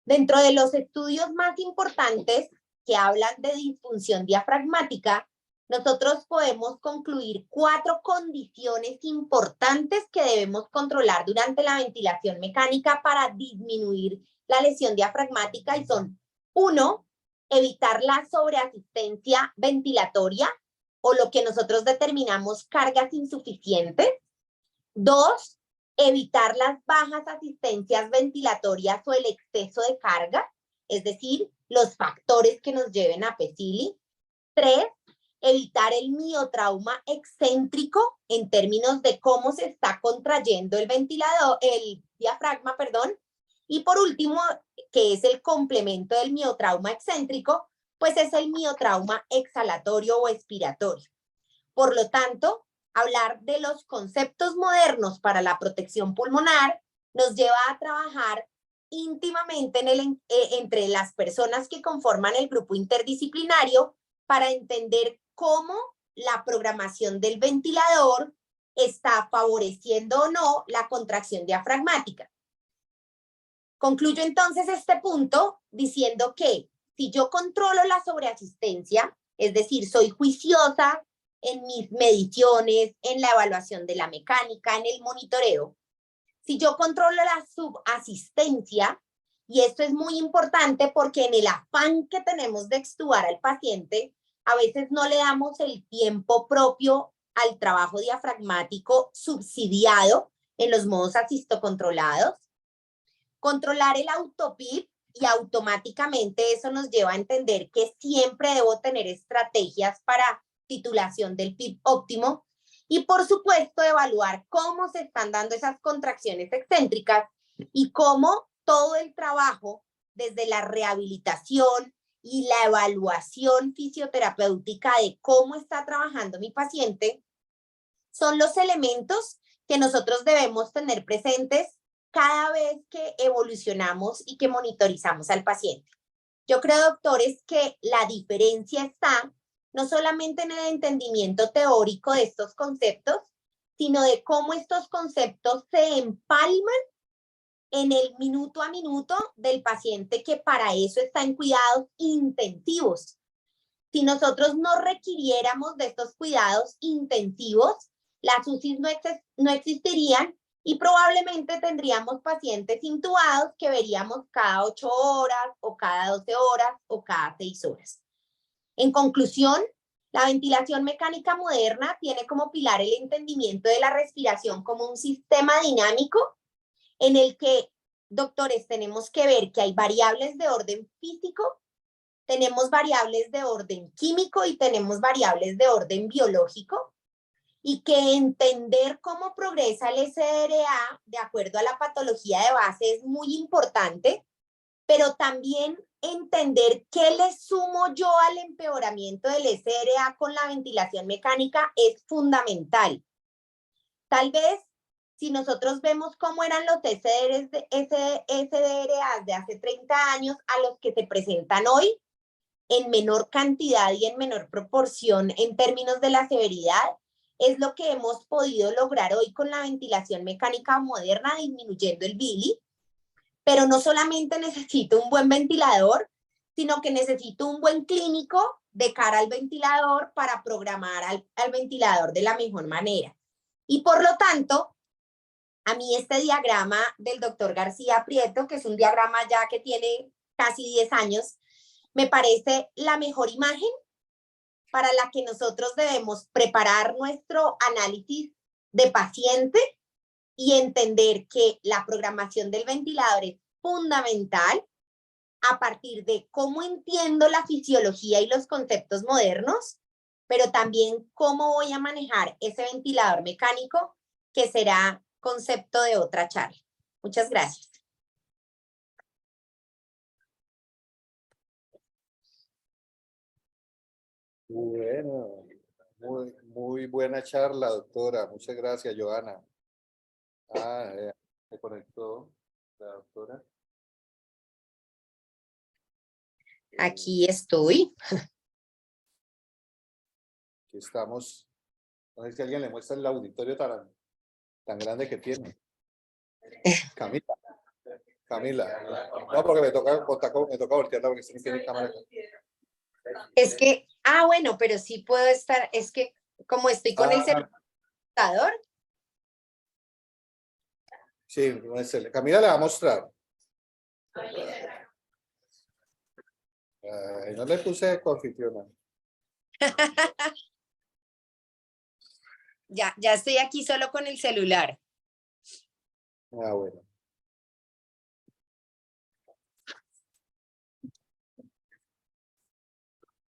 Dentro de los estudios más importantes que hablan de disfunción diafragmática, nosotros podemos concluir 4 condiciones importantes que debemos controlar durante la ventilación mecánica para disminuir la lesión diafragmática, y son: 1, evitar la sobreasistencia ventilatoria o lo que nosotros determinamos cargas insuficientes. 2, evitar las bajas asistencias ventilatorias o el exceso de carga, es decir, los factores que nos lleven a PECILI. 3, evitar el miotrauma excéntrico en términos de cómo se está contrayendo el diafragma, perdón. Y por último, que es el complemento del miotrauma excéntrico, pues es el miotrauma exhalatorio o expiratorio. Por lo tanto, hablar de los conceptos modernos para la protección pulmonar nos lleva a trabajar íntimamente entre las personas que conforman el grupo interdisciplinario para entender cómo la programación del ventilador está favoreciendo o no la contracción diafragmática. Concluyo entonces este punto diciendo que si yo controlo la sobreasistencia, es decir, soy juiciosa en mis mediciones, en la evaluación de la mecánica, en el monitoreo, si yo controlo la subasistencia, y esto es muy importante porque en el afán que tenemos de extubar al paciente, a veces no le damos el tiempo propio al trabajo diafragmático subsidiado en los modos asistocontrolados. Controlar el autopip y automáticamente eso nos lleva a entender que siempre debo tener estrategias para titulación del PIP óptimo y por supuesto evaluar cómo se están dando esas contracciones excéntricas y cómo todo el trabajo desde la rehabilitación y la evaluación fisioterapéutica de cómo está trabajando mi paciente son los elementos que nosotros debemos tener presentes cada vez que evolucionamos y que monitorizamos al paciente. Yo creo, doctores, que la diferencia está no solamente en el entendimiento teórico de estos conceptos, sino de cómo estos conceptos se empalman en el minuto a minuto del paciente, que para eso está en cuidados intensivos. Si nosotros no requiriéramos de estos cuidados intensivos, las UCIs no existirían y probablemente tendríamos pacientes intubados que veríamos cada 8 horas o cada 12 horas o cada 6 horas. En conclusión, la ventilación mecánica moderna tiene como pilar el entendimiento de la respiración como un sistema dinámico en el que, doctores, tenemos que ver que hay variables de orden físico, tenemos variables de orden químico y tenemos variables de orden biológico, y que entender cómo progresa el SDRA de acuerdo a la patología de base es muy importante, pero también entender qué le sumo yo al empeoramiento del SDRA con la ventilación mecánica es fundamental. Tal vez, si nosotros vemos cómo eran los SDRAs de hace 30 años a los que se presentan hoy, en menor cantidad y en menor proporción en términos de la severidad, es lo que hemos podido lograr hoy con la ventilación mecánica moderna, disminuyendo el BILI, pero no solamente necesito un buen ventilador, sino que necesito un buen clínico de cara al ventilador para programar al ventilador de la mejor manera. Y por lo tanto, a mí este diagrama del doctor García Prieto, que es un diagrama ya que tiene casi 10 años, me parece la mejor imagen para la que nosotros debemos preparar nuestro análisis de paciente y entender que la programación del ventilador es fundamental a partir de cómo entiendo la fisiología y los conceptos modernos, pero también cómo voy a manejar ese ventilador mecánico, que será concepto de otra charla. Muchas gracias. Bueno, muy buena charla, doctora. Muchas gracias, Johanna. Se conectó la doctora. Aquí estoy. Aquí estamos. No sé si alguien le muestra el auditorio tan grande que tiene. Camila. No, porque me toca voltearla porque no tiene cámara. Es que, bueno, pero sí puedo estar, es que como estoy con el computador. Sí, Camila le va a mostrar. No le puse coanfitriona. Ya estoy aquí solo con el celular. Ah, bueno.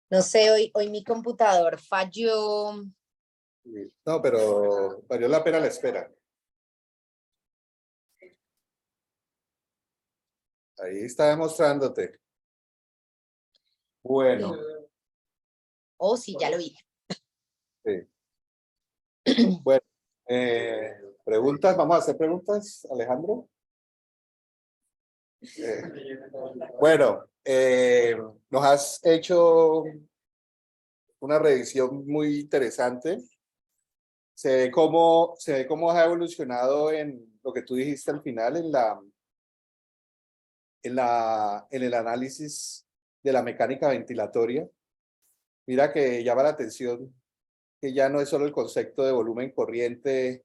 No sé, hoy mi computador falló. Sí. No, pero valió la pena la espera. Ahí está demostrándote. Bueno, Oh, sí, ya lo vi. sí. Bueno, preguntas, vamos a hacer preguntas, Alejandro. Bueno, nos has hecho una revisión muy interesante. Se ve cómo ha evolucionado en lo que tú dijiste al final, en el análisis de la mecánica ventilatoria. Mira que llama la atención que ya no es solo el concepto de volumen corriente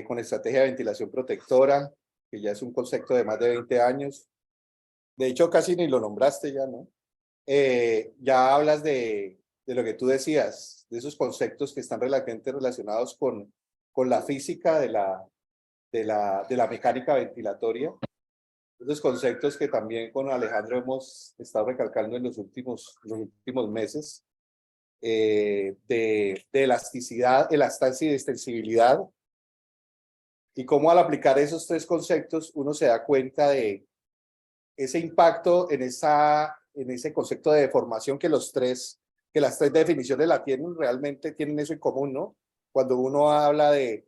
con estrategia de ventilación protectora, que ya es un concepto de más de 20 años. De hecho, casi ni lo nombraste ya, ¿no? Ya hablas de lo que tú decías, de esos conceptos que están relativamente relacionados con la física de la mecánica ventilatoria. Esos conceptos que también con Alejandro hemos estado recalcando en los últimos meses, de elasticidad, elastancia y extensibilidad, y cómo al aplicar esos tres conceptos uno se da cuenta de ese impacto en ese concepto de deformación que las tres definiciones la tienen, realmente tienen eso en común, ¿no? Cuando uno habla de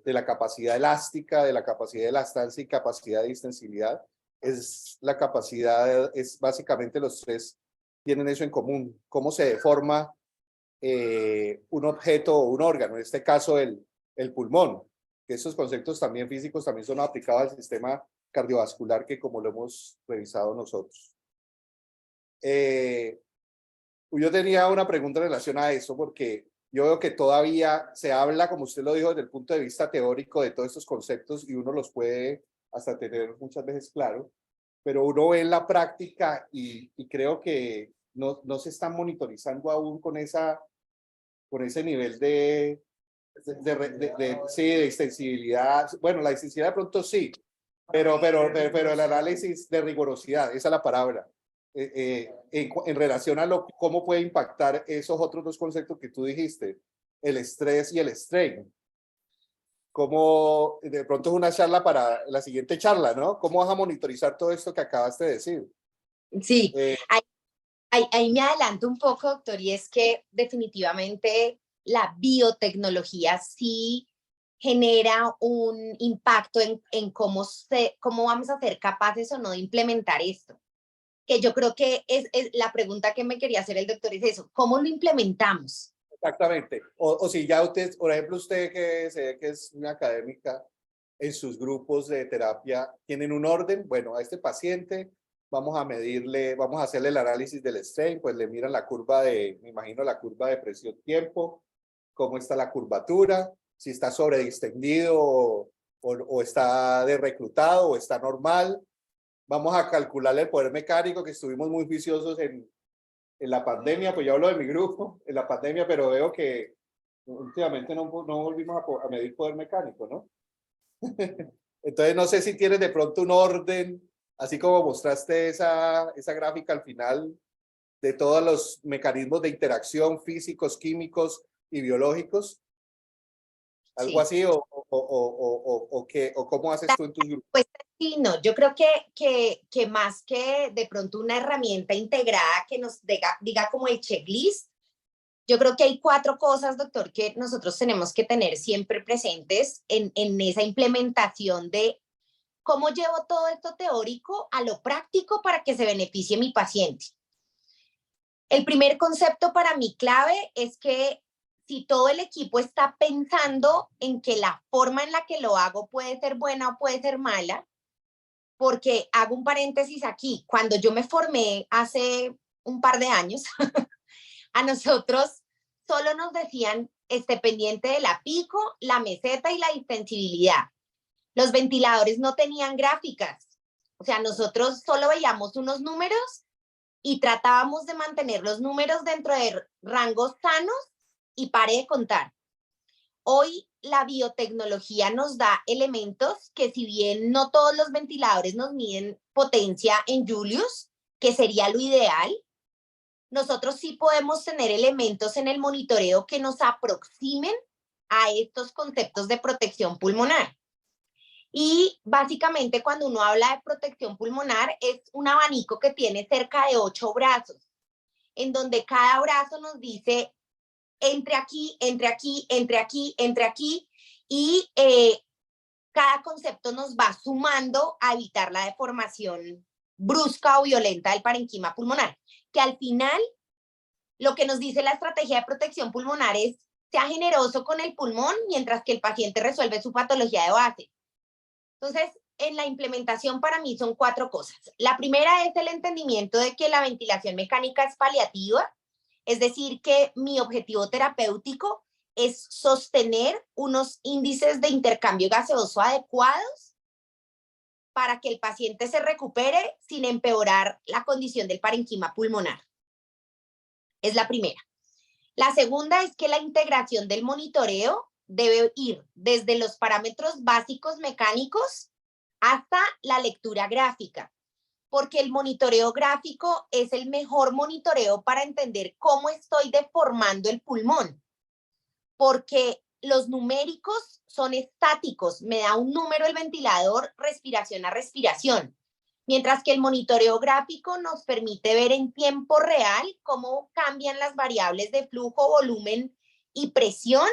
la capacidad elástica, de la capacidad de elastancia y capacidad de extensibilidad, es la capacidad, es básicamente los tres tienen eso en común, cómo se deforma un objeto o un órgano, en este caso el pulmón, que esos conceptos también físicos también son aplicados al sistema cardiovascular que como lo hemos revisado nosotros. Yo tenía una pregunta en relación a eso porque yo veo que todavía se habla, como usted lo dijo, desde el punto de vista teórico de todos estos conceptos y uno los puede hasta tener muchas veces claro, pero uno ve en la práctica y creo que no se están monitorizando aún con ese nivel sí, de extensibilidad. Bueno, la extensibilidad de pronto sí, pero el análisis de rigurosidad, esa es la palabra, en relación a cómo puede impactar esos otros dos conceptos que tú dijiste, el estrés y el strain. Como de pronto es una charla para la siguiente charla, ¿no? ¿Cómo vas a monitorizar todo esto que acabaste de decir? Sí, ahí me adelanto un poco, doctor, y es que definitivamente la biotecnología sí genera un impacto en cómo vamos a ser capaces o no de implementar esto. Que yo creo que es la pregunta que me quería hacer el doctor es eso, ¿cómo lo implementamos? Exactamente. O si ya usted, por ejemplo, usted que se ve que es una académica, en sus grupos de terapia tienen un orden, bueno, a este paciente vamos a medirle, vamos a hacerle el análisis del strain, pues le miran la curva me imagino la curva de presión-tiempo, cómo está la curvatura, si está sobredistendido o está de reclutado o está normal. Vamos a calcularle el poder mecánico, que estuvimos muy juiciosos en la pandemia, pues yo hablo de mi grupo, en la pandemia, pero veo que últimamente no volvimos a medir poder mecánico, ¿no? Entonces no sé si tienes de pronto un orden, así como mostraste esa gráfica al final de todos los mecanismos de interacción físicos, químicos y biológicos, algo Sí. así, o cómo haces tú en tus grupos. Pues sí, no, yo creo que más que de pronto una herramienta integrada que nos diga como el checklist, yo creo que hay 4 cosas, doctor, que nosotros tenemos que tener siempre presentes en esa implementación de cómo llevo todo esto teórico a lo práctico para que se beneficie mi paciente. El primer concepto para mí clave es que si todo el equipo está pensando en que la forma en la que lo hago puede ser buena o puede ser mala, porque hago un paréntesis aquí, cuando yo me formé hace un par de años, a nosotros solo nos decían, esté pendiente de la pico, la meseta y la distensibilidad. Los ventiladores no tenían gráficas, o sea, nosotros solo veíamos unos números y tratábamos de mantener los números dentro de rangos sanos y pare de contar. hoy la biotecnología nos da elementos que, si bien no todos los ventiladores nos miden potencia en Julius, que sería lo ideal, nosotros sí podemos tener elementos en el monitoreo que nos aproximen a estos conceptos de protección pulmonar. Y básicamente cuando uno habla de protección pulmonar es un abanico que tiene cerca de 8 brazos, en donde cada brazo nos dice entre aquí, entre aquí, entre aquí, entre aquí, y cada concepto nos va sumando a evitar la deformación brusca o violenta del parenquima pulmonar, que al final lo que nos dice la estrategia de protección pulmonar es: sea generoso con el pulmón mientras que el paciente resuelve su patología de base. Entonces, en la implementación para mí son 4 cosas. La primera es el entendimiento de que la ventilación mecánica es paliativa, es decir, que mi objetivo terapéutico es sostener unos índices de intercambio gaseoso adecuados para que el paciente se recupere sin empeorar la condición del parenquima pulmonar. Es la primera. La segunda es que la integración del monitoreo debe ir desde los parámetros básicos mecánicos hasta la lectura gráfica, porque el monitoreo gráfico es el mejor monitoreo para entender cómo estoy deformando el pulmón, porque los numéricos son estáticos, me da un número el ventilador respiración a respiración, mientras que el monitoreo gráfico nos permite ver en tiempo real cómo cambian las variables de flujo, volumen y presión,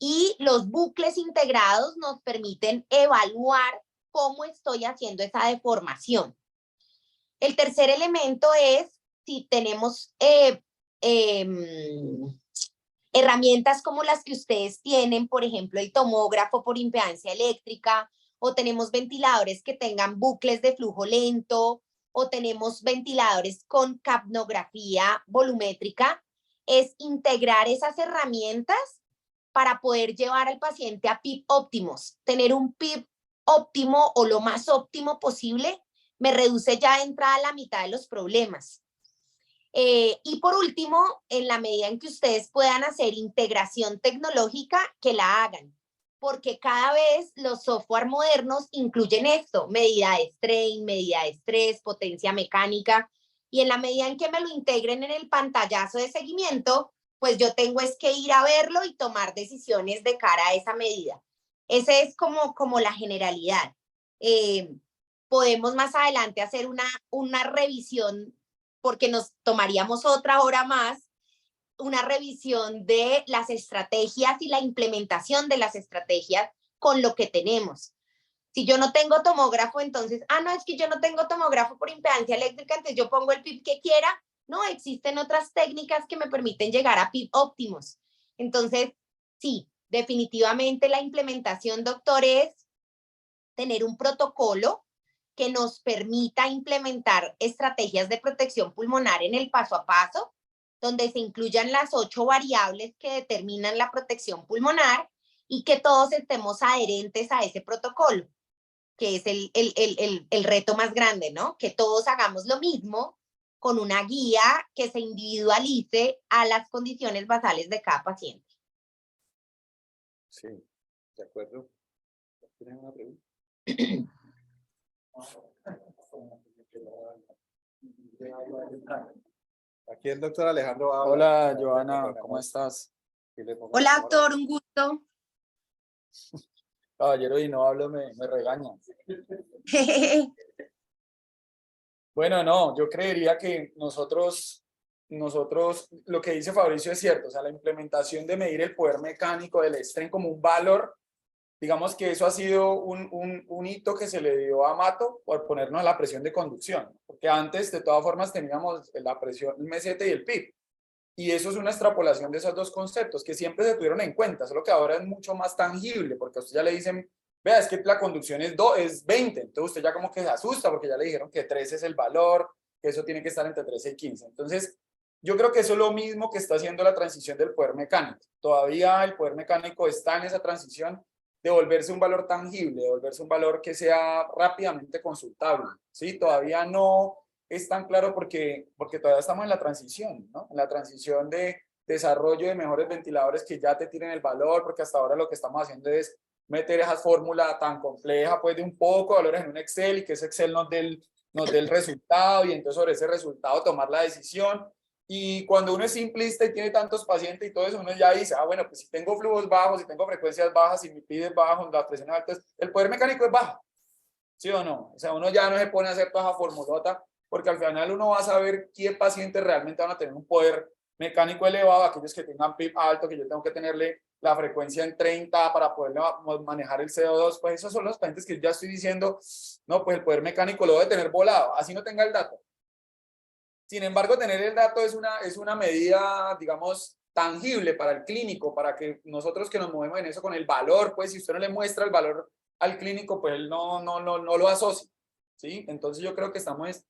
y los bucles integrados nos permiten evaluar cómo estoy haciendo esa deformación. El tercer elemento es si tenemos herramientas como las que ustedes tienen, por ejemplo, el tomógrafo por impedancia eléctrica, o tenemos ventiladores que tengan bucles de flujo lento, o tenemos ventiladores con capnografía volumétrica, es integrar esas herramientas para poder llevar al paciente a PIB óptimos. Tener un PIB óptimo o lo más óptimo posible me reduce ya de entrada a la mitad de los problemas. Y por último, en la medida en que ustedes puedan hacer integración tecnológica, que la hagan, porque cada vez los software modernos incluyen esto: medida de strain, medida de estrés, potencia mecánica, y en la medida en que me lo integren en el pantallazo de seguimiento, pues yo tengo es que ir a verlo y tomar decisiones de cara a esa medida. Ese es como la generalidad. Podemos más adelante hacer una revisión, porque nos tomaríamos otra hora más, una revisión de las estrategias y la implementación de las estrategias con lo que tenemos. Si yo no tengo tomógrafo, entonces, no, es que yo no tengo tomógrafo por impedancia eléctrica, entonces yo pongo el PIB que quiera. No, existen otras técnicas que me permiten llegar a PIB óptimos. Entonces, sí, definitivamente la implementación, doctor, es tener un protocolo que nos permita implementar estrategias de protección pulmonar en el paso a paso, donde se incluyan las 8 variables que determinan la protección pulmonar, y que todos estemos adherentes a ese protocolo, que es el reto más grande, ¿no? Que todos hagamos lo mismo con una guía que se individualice a las condiciones basales de cada paciente. Sí, de acuerdo. ¿Tienen una pregunta? Aquí el doctor Alejandro habla. Hola, Joana, ¿cómo estás? Hola, doctor, un gusto. Caballero, y no hablo, me regaña. Bueno, no, yo creería que nosotros, lo que dice Fabricio es cierto, o sea, la implementación de medir el poder mecánico del strain como un valor, digamos que eso ha sido un hito que se le dio a Mato por ponernos la presión de conducción, porque antes de todas formas teníamos la presión, el mesete y el PIB, y eso es una extrapolación de esos dos conceptos que siempre se tuvieron en cuenta, solo que ahora es mucho más tangible, porque a usted ya le dicen, vea, es que la conducción es 20, entonces usted ya como que se asusta porque ya le dijeron que 13 es el valor, que eso tiene que estar entre 13 y 15. Entonces, yo creo que eso es lo mismo que está haciendo la transición del poder mecánico. Todavía el poder mecánico está en esa transición de volverse un valor tangible, de volverse un valor que sea rápidamente consultable, ¿sí? Todavía no es tan claro porque todavía estamos en la transición, ¿no? En la transición de desarrollo de mejores ventiladores que ya te tienen el valor, porque hasta ahora lo que estamos haciendo es meter esa fórmula tan compleja, pues de un poco de valores en un Excel y que ese Excel nos dé el resultado y entonces sobre ese resultado tomar la decisión. Y cuando uno es simplista y tiene tantos pacientes y todo eso, uno ya dice, ah, bueno, pues si tengo flujos bajos, si tengo frecuencias bajas, si mi PID es bajo, las presiones altas, el poder mecánico es bajo, ¿sí o no? O sea, uno ya no se pone a hacer toda esa formulota, porque al final uno va a saber qué pacientes realmente van a tener un poder mecánico elevado, aquellos que tengan PIB alto, que yo tengo que tenerle la frecuencia en 30 para poder manejar el CO2, pues esos son los pacientes que ya estoy diciendo, no, pues el poder mecánico lo debe tener volado, así no tenga el dato. Sin embargo, tener el dato es una medida, digamos, tangible para el clínico, para que nosotros que nos movemos en eso con el valor, pues si usted no le muestra el valor al clínico, pues él no lo asocia, ¿sí? Entonces yo creo que estamos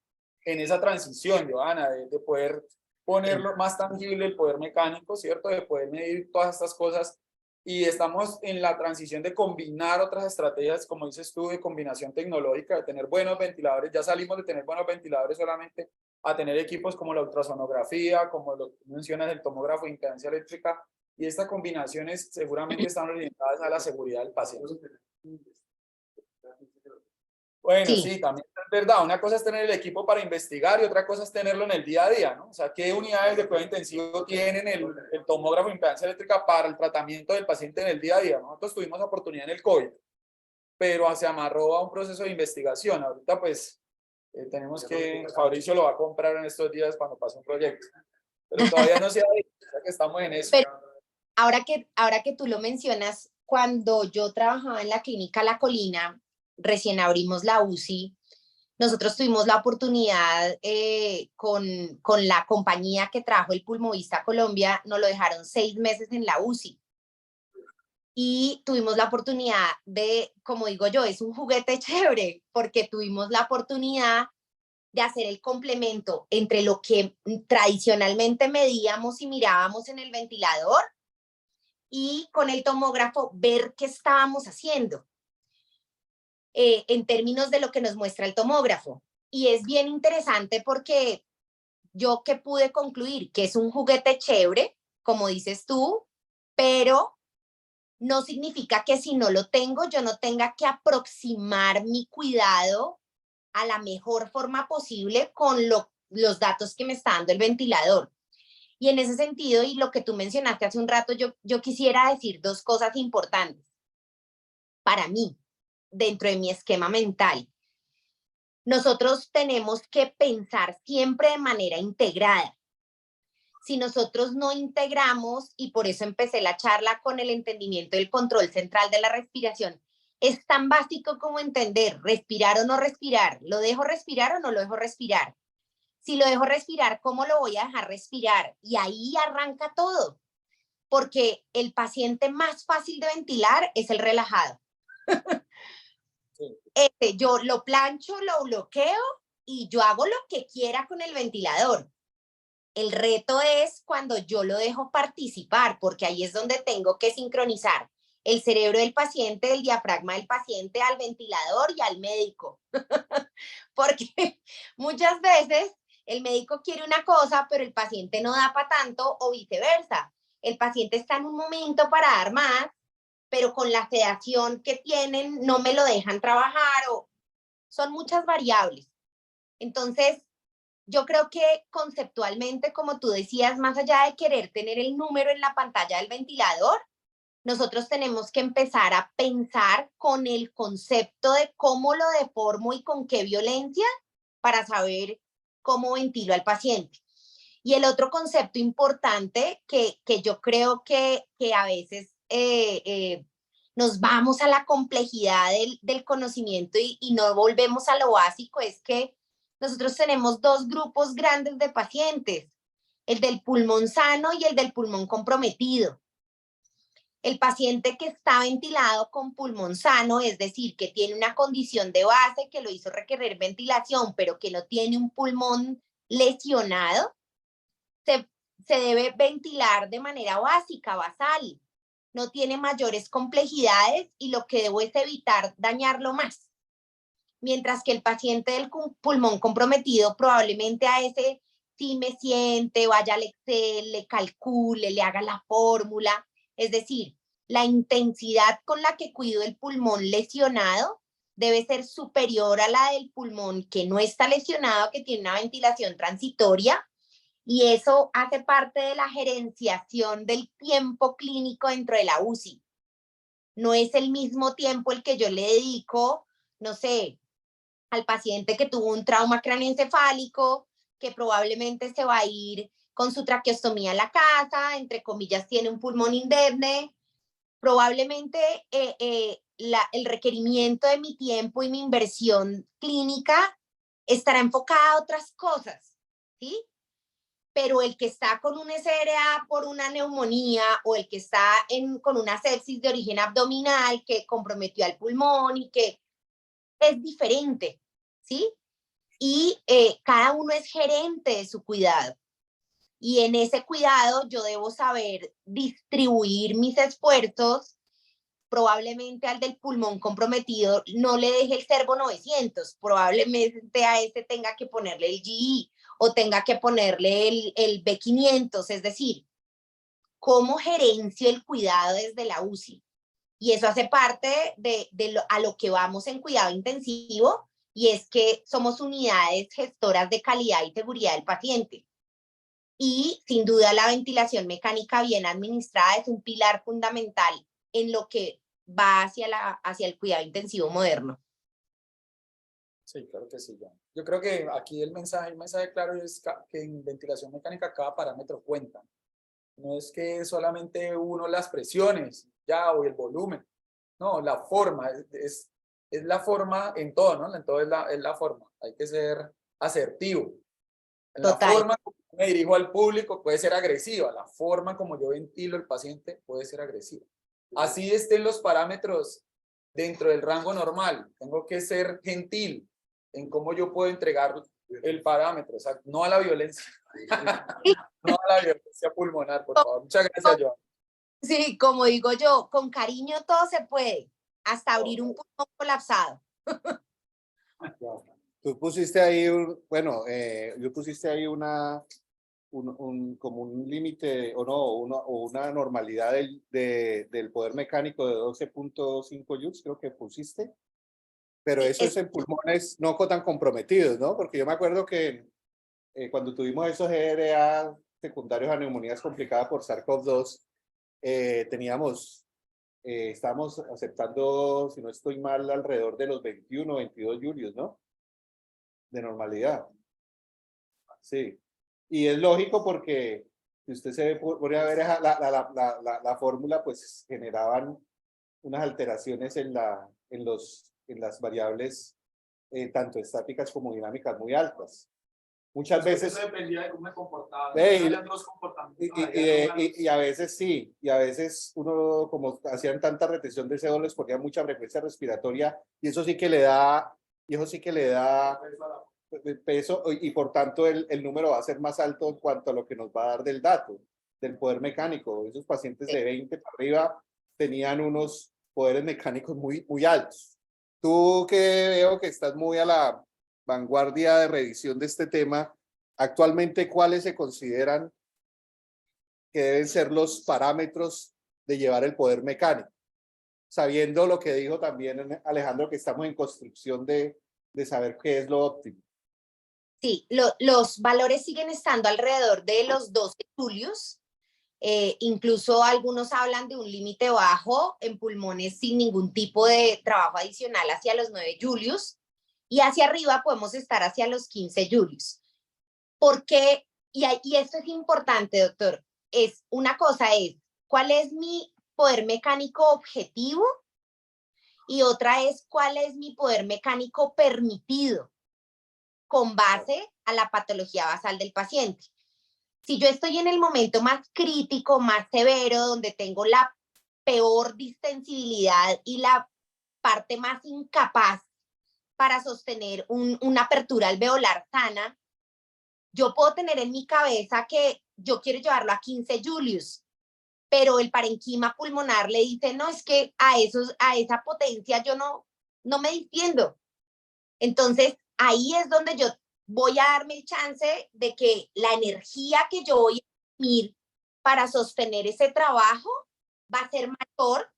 en esa transición, Johanna, de poder ponerlo más tangible el poder mecánico, ¿cierto? De poder medir todas estas cosas y estamos en la transición de combinar otras estrategias, como dices tú, de combinación tecnológica, de tener buenos ventiladores. Ya salimos de tener buenos ventiladores solamente a tener equipos como la ultrasonografía, como lo que mencionas, el tomógrafo de impedancia eléctrica, y estas combinaciones seguramente están orientadas a la seguridad del paciente. Bueno, Sí, sí, también es verdad. Una cosa es tener el equipo para investigar y otra cosa es tenerlo en el día a día, ¿no? O sea, ¿qué unidades de cuidado intensivo tienen el tomógrafo de impedancia eléctrica para el tratamiento del paciente en el día a día? Nosotros tuvimos oportunidad en el COVID, pero se amarró a un proceso de investigación. Ahorita, pues, tenemos que, Fabricio lo va a comprar en estos días cuando pase un proyecto, pero todavía no se ha dicho, ya que estamos en eso. pero ahora que tú lo mencionas, cuando yo trabajaba en la clínica La Colina, recién abrimos la UCI, nosotros tuvimos la oportunidad con la compañía que trajo el Pulmovista a Colombia, nos lo dejaron 6 meses en la UCI. Y tuvimos la oportunidad de, como digo yo, es un juguete chévere, porque tuvimos la oportunidad de hacer el complemento entre lo que tradicionalmente medíamos y mirábamos en el ventilador y con el tomógrafo ver qué estábamos haciendo en términos de lo que nos muestra el tomógrafo. Y es bien interesante porque yo que pude concluir que es un juguete chévere, como dices tú, pero no significa que si no lo tengo, yo no tenga que aproximar mi cuidado a la mejor forma posible con los datos que me está dando el ventilador. Y en ese sentido, y lo que tú mencionaste hace un rato, yo quisiera decir 2 cosas importantes para mí, dentro de mi esquema mental. Nosotros tenemos que pensar siempre de manera integrada. Si nosotros no integramos, y por eso empecé la charla con el entendimiento del control central de la respiración, es tan básico como entender respirar o no respirar, lo dejo respirar o no lo dejo respirar. Si lo dejo respirar, ¿cómo lo voy a dejar respirar? Y ahí arranca todo, porque el paciente más fácil de ventilar es el relajado. Yo lo plancho, lo bloqueo y yo hago lo que quiera con el ventilador. El reto es cuando yo lo dejo participar, porque ahí es donde tengo que sincronizar el cerebro del paciente, el diafragma del paciente, al ventilador y al médico. Porque muchas veces el médico quiere una cosa, pero el paciente no da para tanto o viceversa. El paciente está en un momento para dar más, pero con la sedación que tienen no me lo dejan trabajar o son muchas variables. Entonces, yo creo que conceptualmente, como tú decías, más allá de querer tener el número en la pantalla del ventilador, nosotros tenemos que empezar a pensar con el concepto de cómo lo deformo y con qué violencia para saber cómo ventilo al paciente. Y el otro concepto importante que yo creo que a veces nos vamos a la complejidad del conocimiento y no volvemos a lo básico es que nosotros tenemos 2 grupos grandes de pacientes, el del pulmón sano y el del pulmón comprometido. El paciente que está ventilado con pulmón sano, es decir, que tiene una condición de base que lo hizo requerir ventilación, pero que no tiene un pulmón lesionado, se debe ventilar de manera básica, basal. No tiene mayores complejidades y lo que debo es evitar dañarlo más. Mientras que el paciente del pulmón comprometido probablemente a ese sí me siente, vaya al Excel, le calcule, le haga la fórmula. Es decir, la intensidad con la que cuido el pulmón lesionado debe ser superior a la del pulmón que no está lesionado, que tiene una ventilación transitoria, y eso hace parte de la gerenciación del tiempo clínico dentro de la UCI. No es el mismo tiempo el que yo le dedico, no sé, al paciente que tuvo un trauma craneoencefálico, que probablemente se va a ir con su traqueostomía a la casa, entre comillas, tiene un pulmón indemne. Probablemente el requerimiento de mi tiempo y mi inversión clínica estará enfocada a otras cosas, ¿sí? Pero el que está con un SRA por una neumonía o el que está con una sepsis de origen abdominal que comprometió al pulmón y que es diferente, ¿sí? Y cada uno es gerente de su cuidado. Y en ese cuidado yo debo saber distribuir mis esfuerzos. Probablemente al del pulmón comprometido no le deje el Servo 900, probablemente a ese tenga que ponerle el GE o tenga que ponerle el B500, es decir, cómo gerencio el cuidado desde la UCI. Y eso hace parte a lo que vamos en cuidado intensivo, y es que somos unidades gestoras de calidad y seguridad del paciente. Y sin duda la ventilación mecánica bien administrada es un pilar fundamental en lo que va hacia el cuidado intensivo moderno. Sí, claro que sí, John. Yo creo que aquí el mensaje claro es que en ventilación mecánica cada parámetro cuenta. No es que solamente uno las presiones, ya, o el volumen. No, la forma, es la forma en todo, ¿no? En todo es la forma. Hay que ser asertivo. En la Total. forma como me dirijo al público puede ser agresiva. La forma como yo ventilo al paciente puede ser agresiva. Así estén los parámetros dentro del rango normal. Tengo que ser gentil en cómo yo puedo entregar el parámetro. O sea, no a la violencia. No a la violencia pulmonar, por favor. Muchas gracias, Joan. Sí, como digo yo, con cariño todo se puede, hasta abrir un pulmón colapsado. Tú pusiste ahí, yo pusiste ahí como un límite o no, o una normalidad del poder mecánico de 12.5 joules, creo que pusiste. Pero eso es en pulmones no tan comprometidos, ¿no? Porque yo me acuerdo que cuando tuvimos esos GRA secundarios a neumonías complicadas por SARS-CoV-2, estábamos aceptando, si no estoy mal, alrededor de los 21, 22 julios, ¿no? De normalidad. Sí. Y es lógico porque si usted se pone a ver la fórmula, pues generaban unas alteraciones en las variables tanto estáticas como dinámicas muy altas. Muchas veces eso dependía de cómo me comportaba. Y a veces sí, y a veces uno, como hacían tanta retención de CO2, les ponía mucha frecuencia respiratoria, y eso sí que le da peso, y por tanto el número va a ser más alto en cuanto a lo que nos va a dar del dato, del poder mecánico. Esos pacientes de 20 para arriba tenían unos poderes mecánicos muy, muy altos. Tú, que veo que estás muy a la vanguardia de revisión de este tema, actualmente, ¿cuáles se consideran que deben ser los parámetros de llevar el poder mecánico? Sabiendo lo que dijo también Alejandro, que estamos en construcción de saber qué es lo óptimo. Sí, los valores siguen estando alrededor de los 12 julios. Incluso algunos hablan de un límite bajo en pulmones sin ningún tipo de trabajo adicional hacia los 9 julios, y hacia arriba podemos estar hacia los 15 julios. ¿Por qué? Y esto es importante, doctor. Una cosa es, ¿cuál es mi poder mecánico objetivo? Y otra es, ¿cuál es mi poder mecánico permitido con base a la patología basal del paciente? Si yo estoy en el momento más crítico, más severo, donde tengo la peor distensibilidad y la parte más incapaz para sostener una apertura alveolar sana, yo puedo tener en mi cabeza que yo quiero llevarlo a 15 julius, pero el parenquima pulmonar le dice, no, es que a esa potencia yo no me distiendo. Entonces, ahí es donde yo voy a darme el chance de que la energía que yo voy a imprimir para sostener ese trabajo va a ser mayor,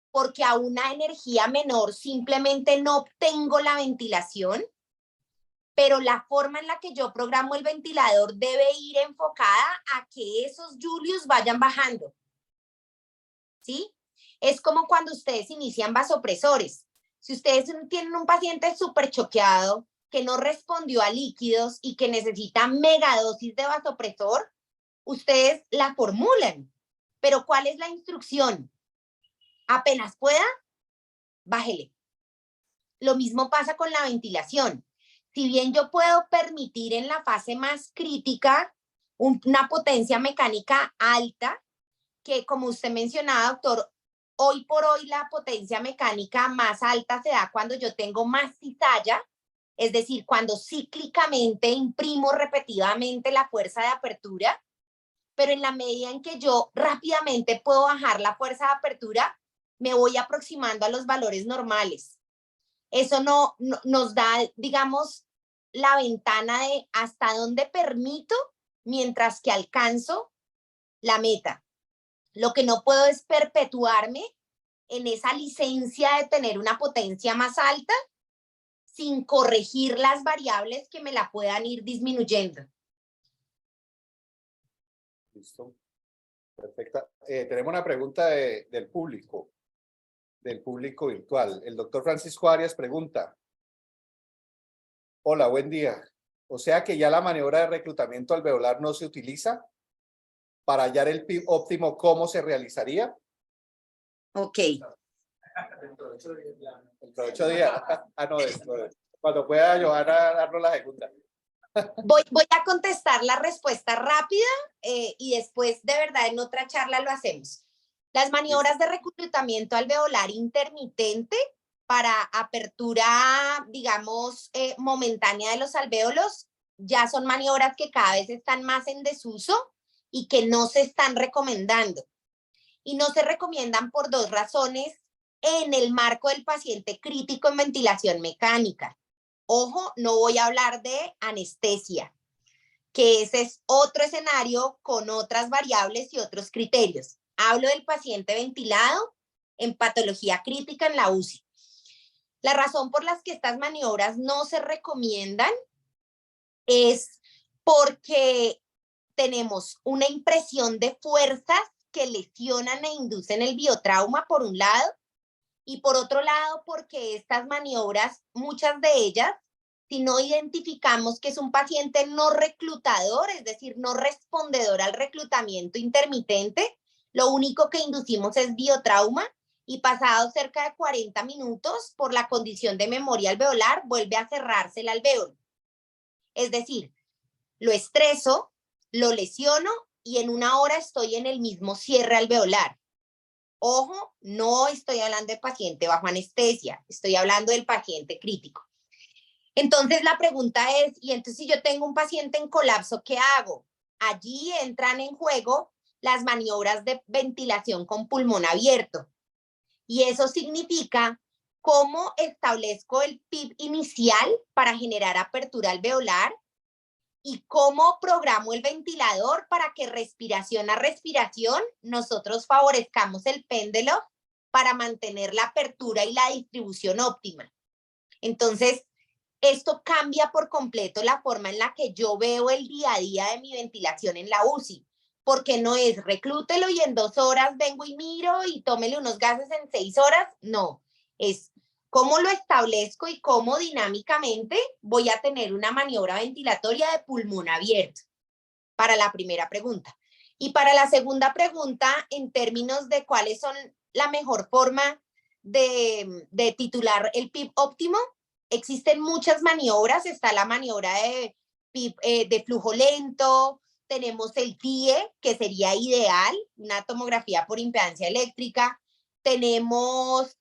porque a una energía menor simplemente no obtengo la ventilación, pero la forma en la que yo programo el ventilador debe ir enfocada a que esos Julius vayan bajando, ¿sí? Es como cuando ustedes inician vasopresores. Si ustedes tienen un paciente súper choqueado, que no respondió a líquidos y que necesita megadosis de vasopresor, ustedes la formulan. Pero ¿cuál es la instrucción? Apenas pueda, bájele. Lo mismo pasa con la ventilación. Si bien yo puedo permitir en la fase más crítica una potencia mecánica alta, que como usted mencionaba, doctor, hoy por hoy la potencia mecánica más alta se da cuando yo tengo más cizalla, es decir, cuando cíclicamente imprimo repetidamente la fuerza de apertura, pero en la medida en que yo rápidamente puedo bajar la fuerza de apertura, me voy aproximando a los valores normales. Eso nos da, digamos, la ventana de hasta dónde permito mientras que alcanzo la meta. Lo que no puedo es perpetuarme en esa licencia de tener una potencia más alta sin corregir las variables que me la puedan ir disminuyendo. Listo. Perfecta. Tenemos una pregunta del público virtual. El doctor Francisco Arias pregunta: hola, buen día. O sea que ya la maniobra de reclutamiento alveolar no se utiliza. Para hallar el PIB óptimo, ¿cómo se realizaría? Ok. Dentro de 8 días. No, cuando pueda Johanna darnos la segunda. Voy a contestar la respuesta rápida y después, de verdad, en otra charla lo hacemos. Las maniobras de reclutamiento alveolar intermitente para apertura, digamos, momentánea de los alvéolos, ya son maniobras que cada vez están más en desuso y que no se están recomendando. Y no se recomiendan por dos razones en el marco del paciente crítico en ventilación mecánica. Ojo, no voy a hablar de anestesia, que ese es otro escenario con otras variables y otros criterios. Hablo del paciente ventilado en patología crítica en la UCI. La razón por las que estas maniobras no se recomiendan es porque tenemos una impresión de fuerzas que lesionan e inducen el biotrauma por un lado, y por otro lado porque estas maniobras, muchas de ellas, si no identificamos que es un paciente no reclutador, es decir, no respondedor al reclutamiento intermitente, lo único que inducimos es biotrauma, y pasado cerca de 40 minutos, por la condición de memoria alveolar, vuelve a cerrarse el alvéolo. Es decir, lo estreso, lo lesiono y en una hora estoy en el mismo cierre alveolar. Ojo, no estoy hablando de paciente bajo anestesia, estoy hablando del paciente crítico. Entonces la pregunta es, ¿y entonces si yo tengo un paciente en colapso, qué hago? Allí entran en juego las maniobras de ventilación con pulmón abierto. Y eso significa cómo establezco el PIB inicial para generar apertura alveolar y cómo programo el ventilador para que respiración a respiración nosotros favorezcamos el péndulo para mantener la apertura y la distribución óptima. Entonces, esto cambia por completo la forma en la que yo veo el día a día de mi ventilación en la UCI, porque no es reclútelo y en 2 horas vengo y miro y tómele unos gases en 6 horas, no, es cómo lo establezco y cómo dinámicamente voy a tener una maniobra ventilatoria de pulmón abierto, para la primera pregunta. Y para la segunda pregunta, en términos de cuáles son la mejor forma de titular el PIB óptimo, existen muchas maniobras. Está la maniobra de PIB de flujo lento, tenemos el TIE, que sería ideal, una tomografía por impedancia eléctrica, tenemos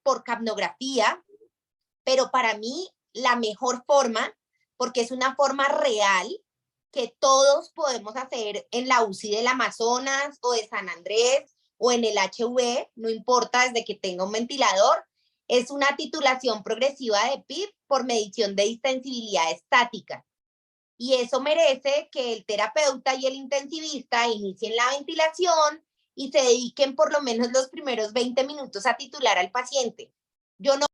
por capnografía, pero para mí la mejor forma, porque es una forma real que todos podemos hacer en la UCI del Amazonas o de San Andrés o en el HV, no importa, desde que tenga un ventilador, Es una titulación progresiva de PIP por medición de distensibilidad estática. Y eso merece que el terapeuta y el intensivista inicien la ventilación y se dediquen por lo menos los primeros 20 minutos a titular al paciente. Yo no